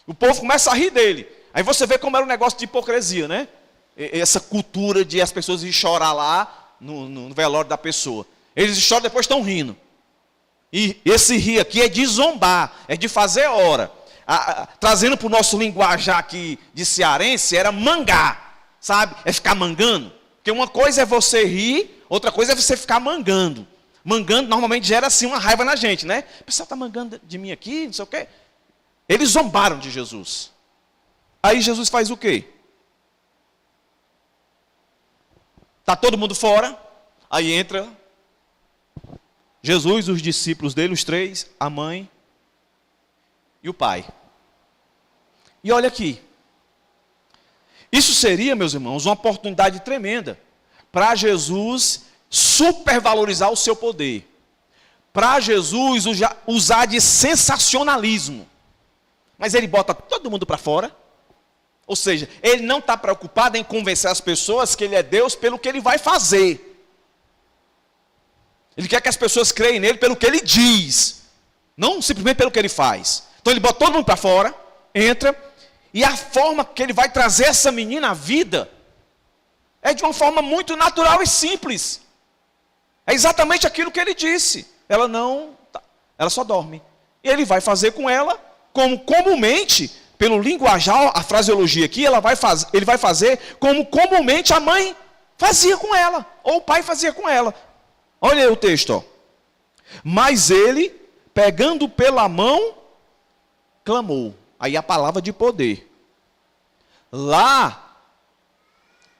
O povo começa a rir dele. Aí você vê como era um negócio de hipocrisia, né? Essa cultura de as pessoas irem chorar lá no velório da pessoa. Eles choram, depois estão rindo. E esse rir aqui é de zombar, é de fazer hora. Trazendo para o nosso linguajar aqui de cearense, era mangar, sabe? É ficar mangando. Porque uma coisa é você rir, outra coisa é você ficar mangando. Mangando normalmente gera assim uma raiva na gente, né? O pessoal está mangando de mim aqui, não sei o quê. Eles zombaram de Jesus. Aí Jesus faz o quê? Está todo mundo fora, aí entra Jesus, os discípulos dele, os três, a mãe e o pai. E olha aqui. Isso seria, meus irmãos, uma oportunidade tremenda para Jesus supervalorizar o seu poder. Para Jesus usar de sensacionalismo. Mas ele bota todo mundo para fora. Ou seja, ele não está preocupado em convencer as pessoas que ele é Deus pelo que ele vai fazer. Ele quer que as pessoas creem nele pelo que ele diz, não simplesmente pelo que ele faz. Então ele bota todo mundo para fora, entra, e a forma que ele vai trazer essa menina à vida é de uma forma muito natural e simples. É exatamente aquilo que ele disse. Ela só dorme. E ele vai fazer com ela, como comumente, pelo linguajar, a fraseologia aqui, ele vai fazer como comumente a mãe fazia com ela, ou o pai fazia com ela. Olha aí o texto, ó. Mas ele, pegando pela mão, clamou. Aí a palavra de poder. Lá,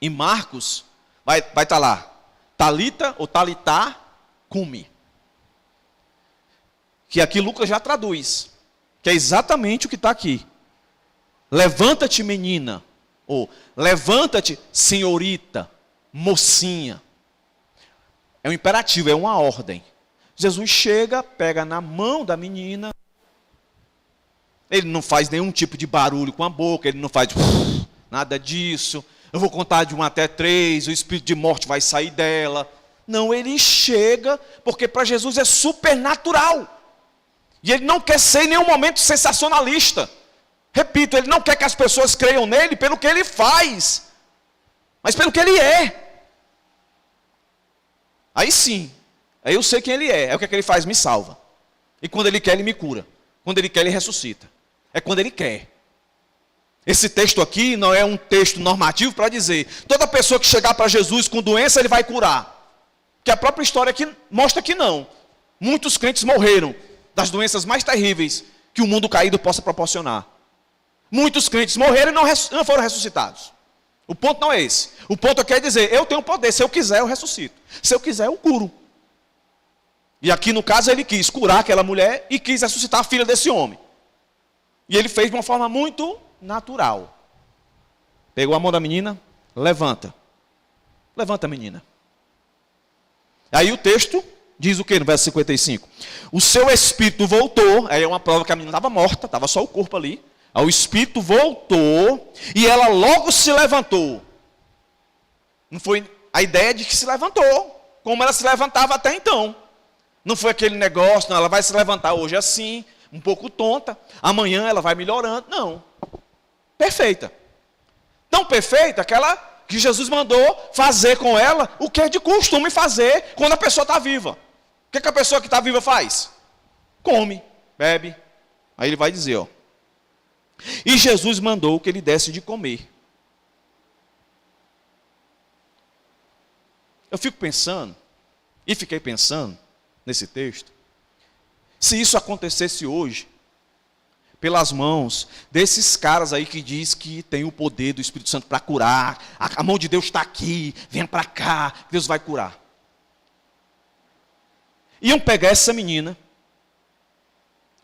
em Marcos, vai estar lá. Talita ou talitá, cumi. Que aqui Lucas já traduz. Que é exatamente o que está aqui. Levanta-te, menina. Ou levanta-te, senhorita, mocinha. É um imperativo, é uma ordem. Jesus chega, pega na mão da menina. Ele não faz nenhum tipo de barulho com a boca, ele não faz nada disso. Eu vou contar de 1 até 3, o espírito de morte vai sair dela. Não, ele chega, porque para Jesus é supernatural. E ele não quer ser em nenhum momento sensacionalista. Repito, ele não quer que as pessoas creiam nele pelo que ele faz, mas pelo que ele é. Aí sim, aí eu sei quem ele é. É o que ele faz, me salva. E quando ele quer, ele me cura. Quando ele quer, ele ressuscita. É quando ele quer. Esse texto aqui não é um texto normativo para dizer, toda pessoa que chegar para Jesus com doença, ele vai curar. Que a própria história aqui mostra que não. Muitos crentes morreram das doenças mais terríveis que o mundo caído possa proporcionar. Muitos crentes morreram e não foram ressuscitados. O ponto não é esse. O ponto é dizer, eu tenho poder, se eu quiser eu ressuscito. Se eu quiser eu curo. E aqui no caso ele quis curar aquela mulher e quis ressuscitar a filha desse homem. E ele fez de uma forma muito natural. Pegou a mão da menina, levanta. Levanta, menina. Aí o texto diz o que no verso 55? O seu espírito voltou, aí é uma prova que a menina estava morta, estava só o corpo ali. Aí o espírito voltou e ela logo se levantou. Não foi a ideia de que se levantou, como ela se levantava até então. Não foi aquele negócio, não, ela vai se levantar hoje assim, um pouco tonta, amanhã ela vai melhorando. Não, perfeita. Tão perfeita aquela que Jesus mandou fazer com ela o que é de costume fazer quando a pessoa está viva. O que a pessoa que está viva faz? Come, bebe. Aí ele vai dizer, ó. E Jesus mandou que ele desse de comer. Eu fico pensando, e fiquei pensando nesse texto, se isso acontecesse hoje, pelas mãos desses caras aí que diz que tem o poder do Espírito Santo para curar, a mão de Deus está aqui, venha para cá, Deus vai curar. Iam pegar essa menina,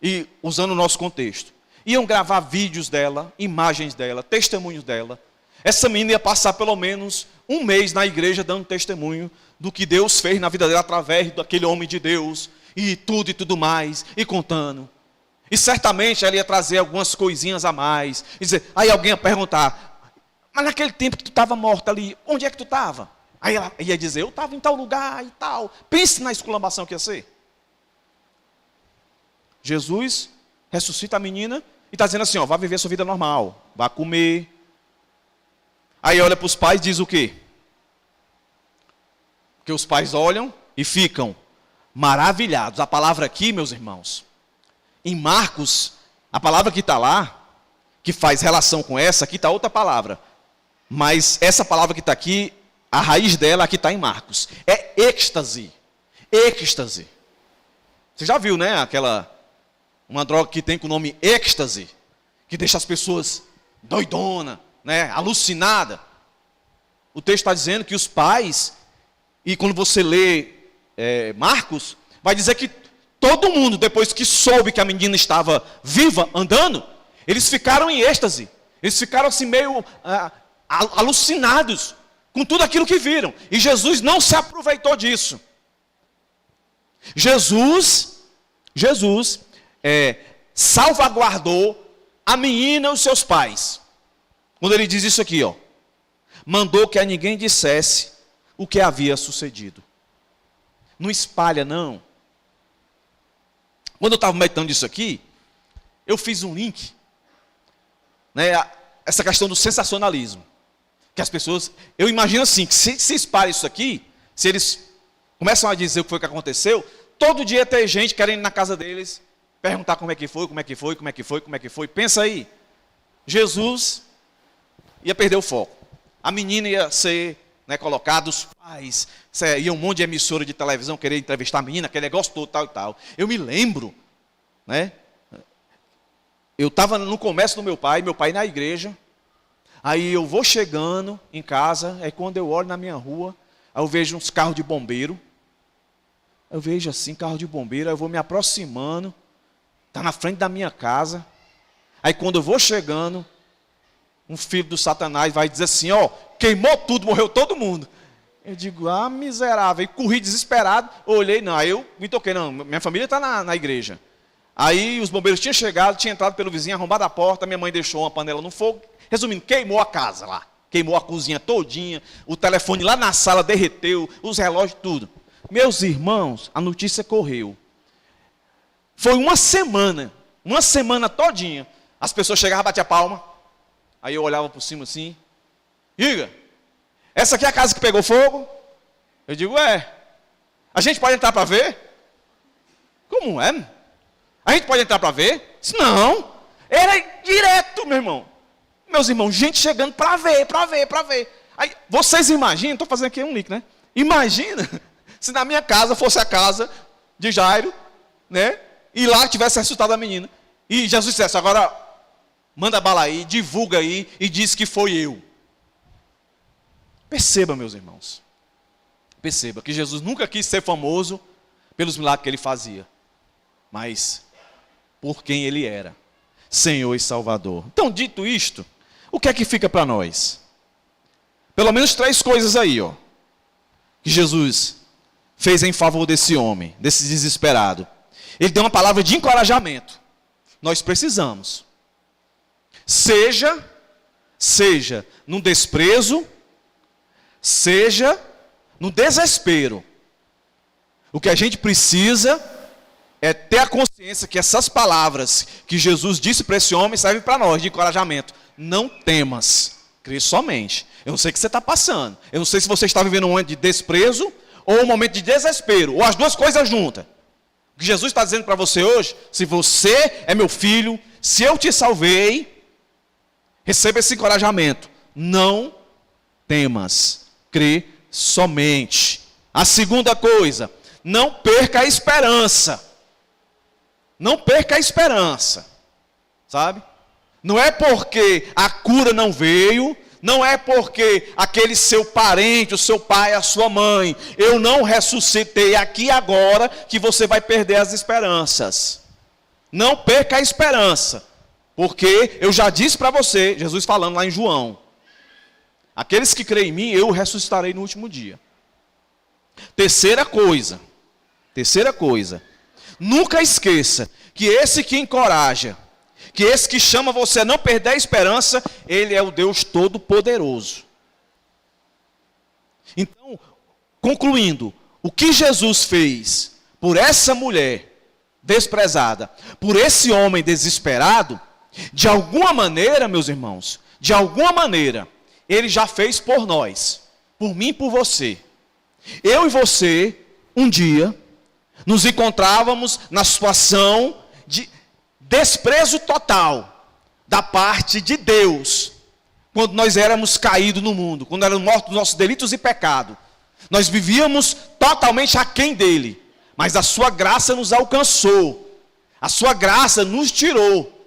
e usando o nosso contexto, iam gravar vídeos dela, imagens dela, testemunhos dela. Essa menina ia passar pelo menos um mês na igreja dando testemunho do que Deus fez na vida dela através daquele homem de Deus, e tudo mais, e contando. E certamente ela ia trazer algumas coisinhas a mais, e dizer, aí alguém ia perguntar, mas naquele tempo que tu estava morta ali, onde é que tu estava? Aí ela ia dizer, eu estava em tal lugar e tal. Pense na exclamação que ia ser. Jesus ressuscita a menina e está dizendo assim, ó, vai viver sua vida normal, vai comer. Aí olha para os pais e diz o quê? Porque os pais olham e ficam maravilhados. A palavra aqui, meus irmãos, em Marcos, a palavra que está lá, que faz relação com essa, aqui está outra palavra. Mas essa palavra que está aqui, a raiz dela aqui está em Marcos. É êxtase. Êxtase. Você já viu, né, uma droga que tem com o nome êxtase, que deixa as pessoas doidona, né, alucinada. O texto está dizendo que os pais, e quando você lê Marcos, vai dizer que todo mundo, depois que soube que a menina estava viva, andando, eles ficaram em êxtase. Eles ficaram assim meio alucinados com tudo aquilo que viram. E Jesus não se aproveitou disso. Jesus salvaguardou a menina e os seus pais. Quando ele diz isso aqui, ó, mandou que a ninguém dissesse o que havia sucedido. Não espalha, não. Quando eu estava meditando isso aqui, eu fiz um link, né, essa questão do sensacionalismo. Que as pessoas, eu imagino assim, que se espalha isso aqui, se eles começam a dizer o que foi que aconteceu, todo dia tem gente querendo ir na casa deles, perguntar como é que foi. Pensa aí, Jesus ia perder o foco. A menina ia ser, né, colocada, os pais, ia um monte de emissora de televisão querer entrevistar a menina, aquele negócio todo, tal e tal. Eu me lembro, né, eu estava no comércio do meu pai na igreja, aí eu vou chegando em casa, aí quando eu olho na minha rua, aí eu vejo uns carros de bombeiro, eu vejo assim, carro de bombeiro, aí eu vou me aproximando, está na frente da minha casa, aí quando eu vou chegando, um filho do Satanás vai dizer assim, ó, queimou tudo, morreu todo mundo. Eu digo, miserável, e corri desesperado, olhei, não, aí eu me toquei, não, minha família está na igreja. Aí os bombeiros tinham chegado, tinham entrado pelo vizinho, arrombado a porta, minha mãe deixou uma panela no fogo, resumindo, queimou a casa lá, queimou a cozinha todinha, o telefone lá na sala derreteu, os relógios, tudo. Meus irmãos, a notícia correu. Foi uma semana todinha, as pessoas chegavam, batiam a palma, aí eu olhava por cima assim, diga, essa aqui é a casa que pegou fogo? Eu digo, a gente pode entrar para ver? Como é? A gente pode entrar para ver? Não, era direto, meu irmão. Meus irmãos, gente chegando para ver. Aí, vocês imaginam, estou fazendo aqui um link, né? Imagina se na minha casa fosse a casa de Jairo, né? E lá tivesse ressuscitado a menina. E Jesus dissesse, agora manda bala aí, divulga aí e diz que foi eu. Perceba, meus irmãos. Perceba que Jesus nunca quis ser famoso pelos milagres que ele fazia, mas por quem ele era, Senhor e Salvador. Então, dito isto, o que é que fica para nós? Pelo menos 3 coisas aí, ó, que Jesus fez em favor desse homem, desse desesperado? Ele deu uma palavra de encorajamento. Nós precisamos. Seja no desprezo, seja no desespero. O que a gente precisa é ter a consciência que essas palavras que Jesus disse para esse homem servem para nós de encorajamento. Não temas, crê somente. Eu não sei o que você está passando. Eu não sei se você está vivendo um momento de desprezo ou um momento de desespero, ou as duas coisas juntas. O que Jesus está dizendo para você hoje, se você é meu filho, se eu te salvei, receba esse encorajamento. Não temas, crê somente. A segunda coisa, não perca a esperança. Não perca a esperança, sabe? Não é porque a cura não veio, não é porque aquele seu parente, o seu pai, a sua mãe, eu não ressuscitei aqui agora, que você vai perder as esperanças. Não perca a esperança, porque eu já disse para você, Jesus falando lá em João, aqueles que creem em mim, eu ressuscitarei no último dia. Terceira coisa, nunca esqueça que esse que encoraja, que esse que chama você a não perder a esperança, ele é o Deus Todo-Poderoso. Então, concluindo, o que Jesus fez por essa mulher desprezada, por esse homem desesperado, de alguma maneira, meus irmãos, de alguma maneira, ele já fez por nós, por mim e por você. Eu e você, um dia, nos encontrávamos na situação de desprezo total da parte de Deus, quando nós éramos caídos no mundo, quando éramos mortos dos nossos delitos e pecados. Nós vivíamos totalmente aquém dele, mas a sua graça nos alcançou, a sua graça nos tirou,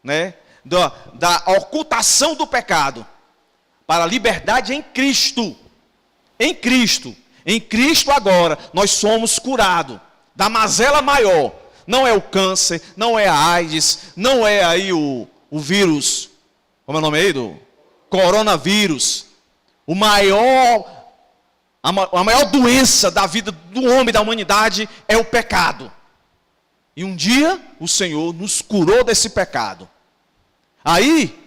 né, da ocultação do pecado, para a liberdade em Cristo. Em Cristo agora, nós somos curados da mazela maior. Não é o câncer, não é a AIDS, não é aí o vírus, como é o nome aí do coronavírus. A maior doença da vida do homem, da humanidade, é o pecado. E um dia o Senhor nos curou desse pecado. Aí,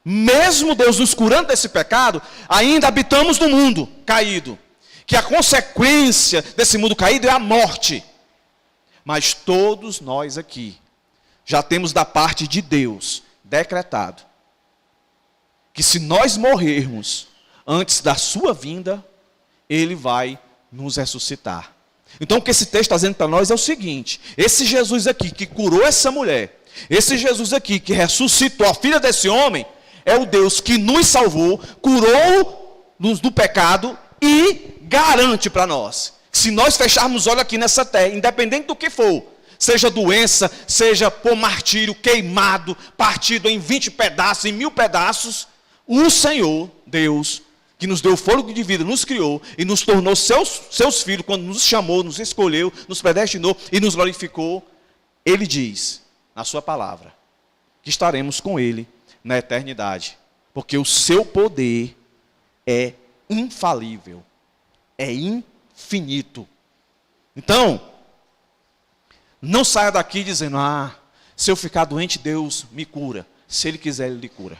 mesmo Deus nos curando desse pecado, ainda habitamos no mundo caído, que a consequência desse mundo caído é a morte. Mas todos nós aqui já temos da parte de Deus decretado que se nós morrermos antes da sua vinda, Ele vai nos ressuscitar. Então o que esse texto está dizendo para nós é o seguinte: esse Jesus aqui que curou essa mulher, esse Jesus aqui que ressuscitou a filha desse homem, é o Deus que nos salvou, curou-nos do pecado e garante para nós, se nós fecharmos olhos aqui nessa terra, independente do que for, seja doença, seja por martírio, queimado, partido em 20 pedaços, em 1000 pedaços, o Senhor, Deus, que nos deu fôlego de vida, nos criou e nos tornou seus filhos, quando nos chamou, nos escolheu, nos predestinou e nos glorificou, Ele diz, na sua palavra, que estaremos com Ele na eternidade, porque o seu poder é infalível, é infinito. Então, não saia daqui dizendo, se eu ficar doente, Deus me cura. Se Ele quiser, Ele lhe cura.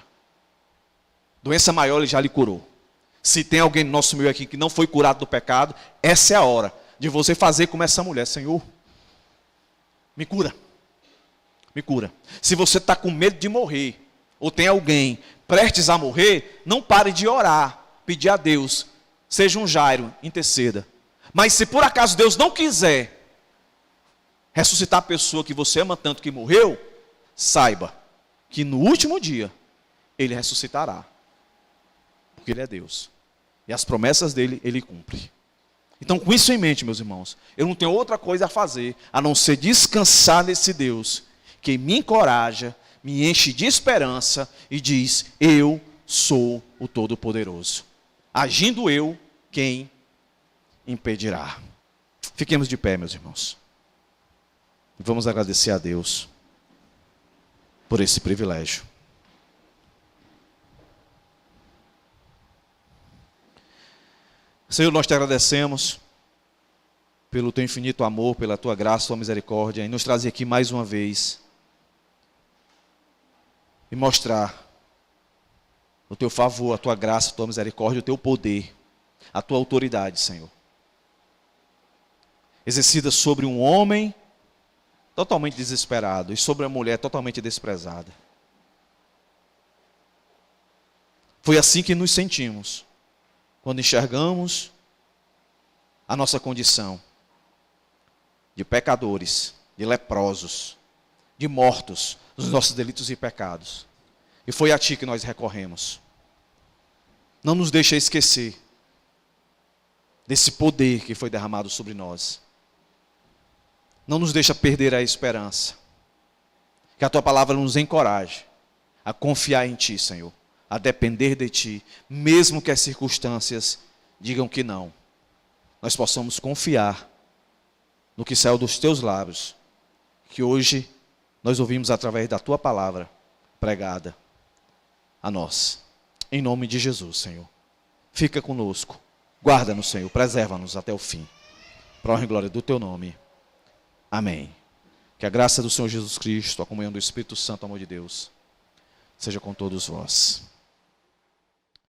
Doença maior, Ele já lhe curou. Se tem alguém no nosso meio aqui que não foi curado do pecado, essa é a hora de você fazer como essa mulher. Senhor, me cura. Me cura. Se você está com medo de morrer, ou tem alguém prestes a morrer, não pare de orar, pedir a Deus. Seja um Jairo, interceda. Mas se por acaso Deus não quiser ressuscitar a pessoa que você ama tanto que morreu, saiba que no último dia Ele ressuscitará. Porque Ele é Deus. E as promessas dEle, Ele cumpre. Então, com isso em mente, meus irmãos, eu não tenho outra coisa a fazer, a não ser descansar nesse Deus, que me encoraja, me enche de esperança e diz, eu sou o Todo-Poderoso. Agindo eu, quem impedirá? Fiquemos de pé, meus irmãos. E vamos agradecer a Deus por esse privilégio. Senhor, nós te agradecemos pelo teu infinito amor, pela tua graça, tua misericórdia, e nos trazer aqui mais uma vez e mostrar o teu favor, a tua graça, a tua misericórdia, o teu poder, a tua autoridade, Senhor. Exercida sobre um homem totalmente desesperado e sobre a mulher totalmente desprezada. Foi assim que nos sentimos quando enxergamos a nossa condição de pecadores, de leprosos, de mortos dos nossos delitos e pecados. E foi a Ti que nós recorremos. Não nos deixa esquecer desse poder que foi derramado sobre nós. Não nos deixa perder a esperança. Que a Tua palavra nos encoraje a confiar em Ti, Senhor, a depender de Ti, mesmo que as circunstâncias digam que não. Nós possamos confiar no que saiu dos Teus lábios, que hoje nós ouvimos através da Tua palavra pregada a nós. Em nome de Jesus, Senhor. Fica conosco. Guarda-nos, Senhor. Preserva-nos até o fim. Para a honra e glória do Teu nome. Amém. Que a graça do Senhor Jesus Cristo, a comunhão do Espírito Santo, o amor de Deus, seja com todos vós.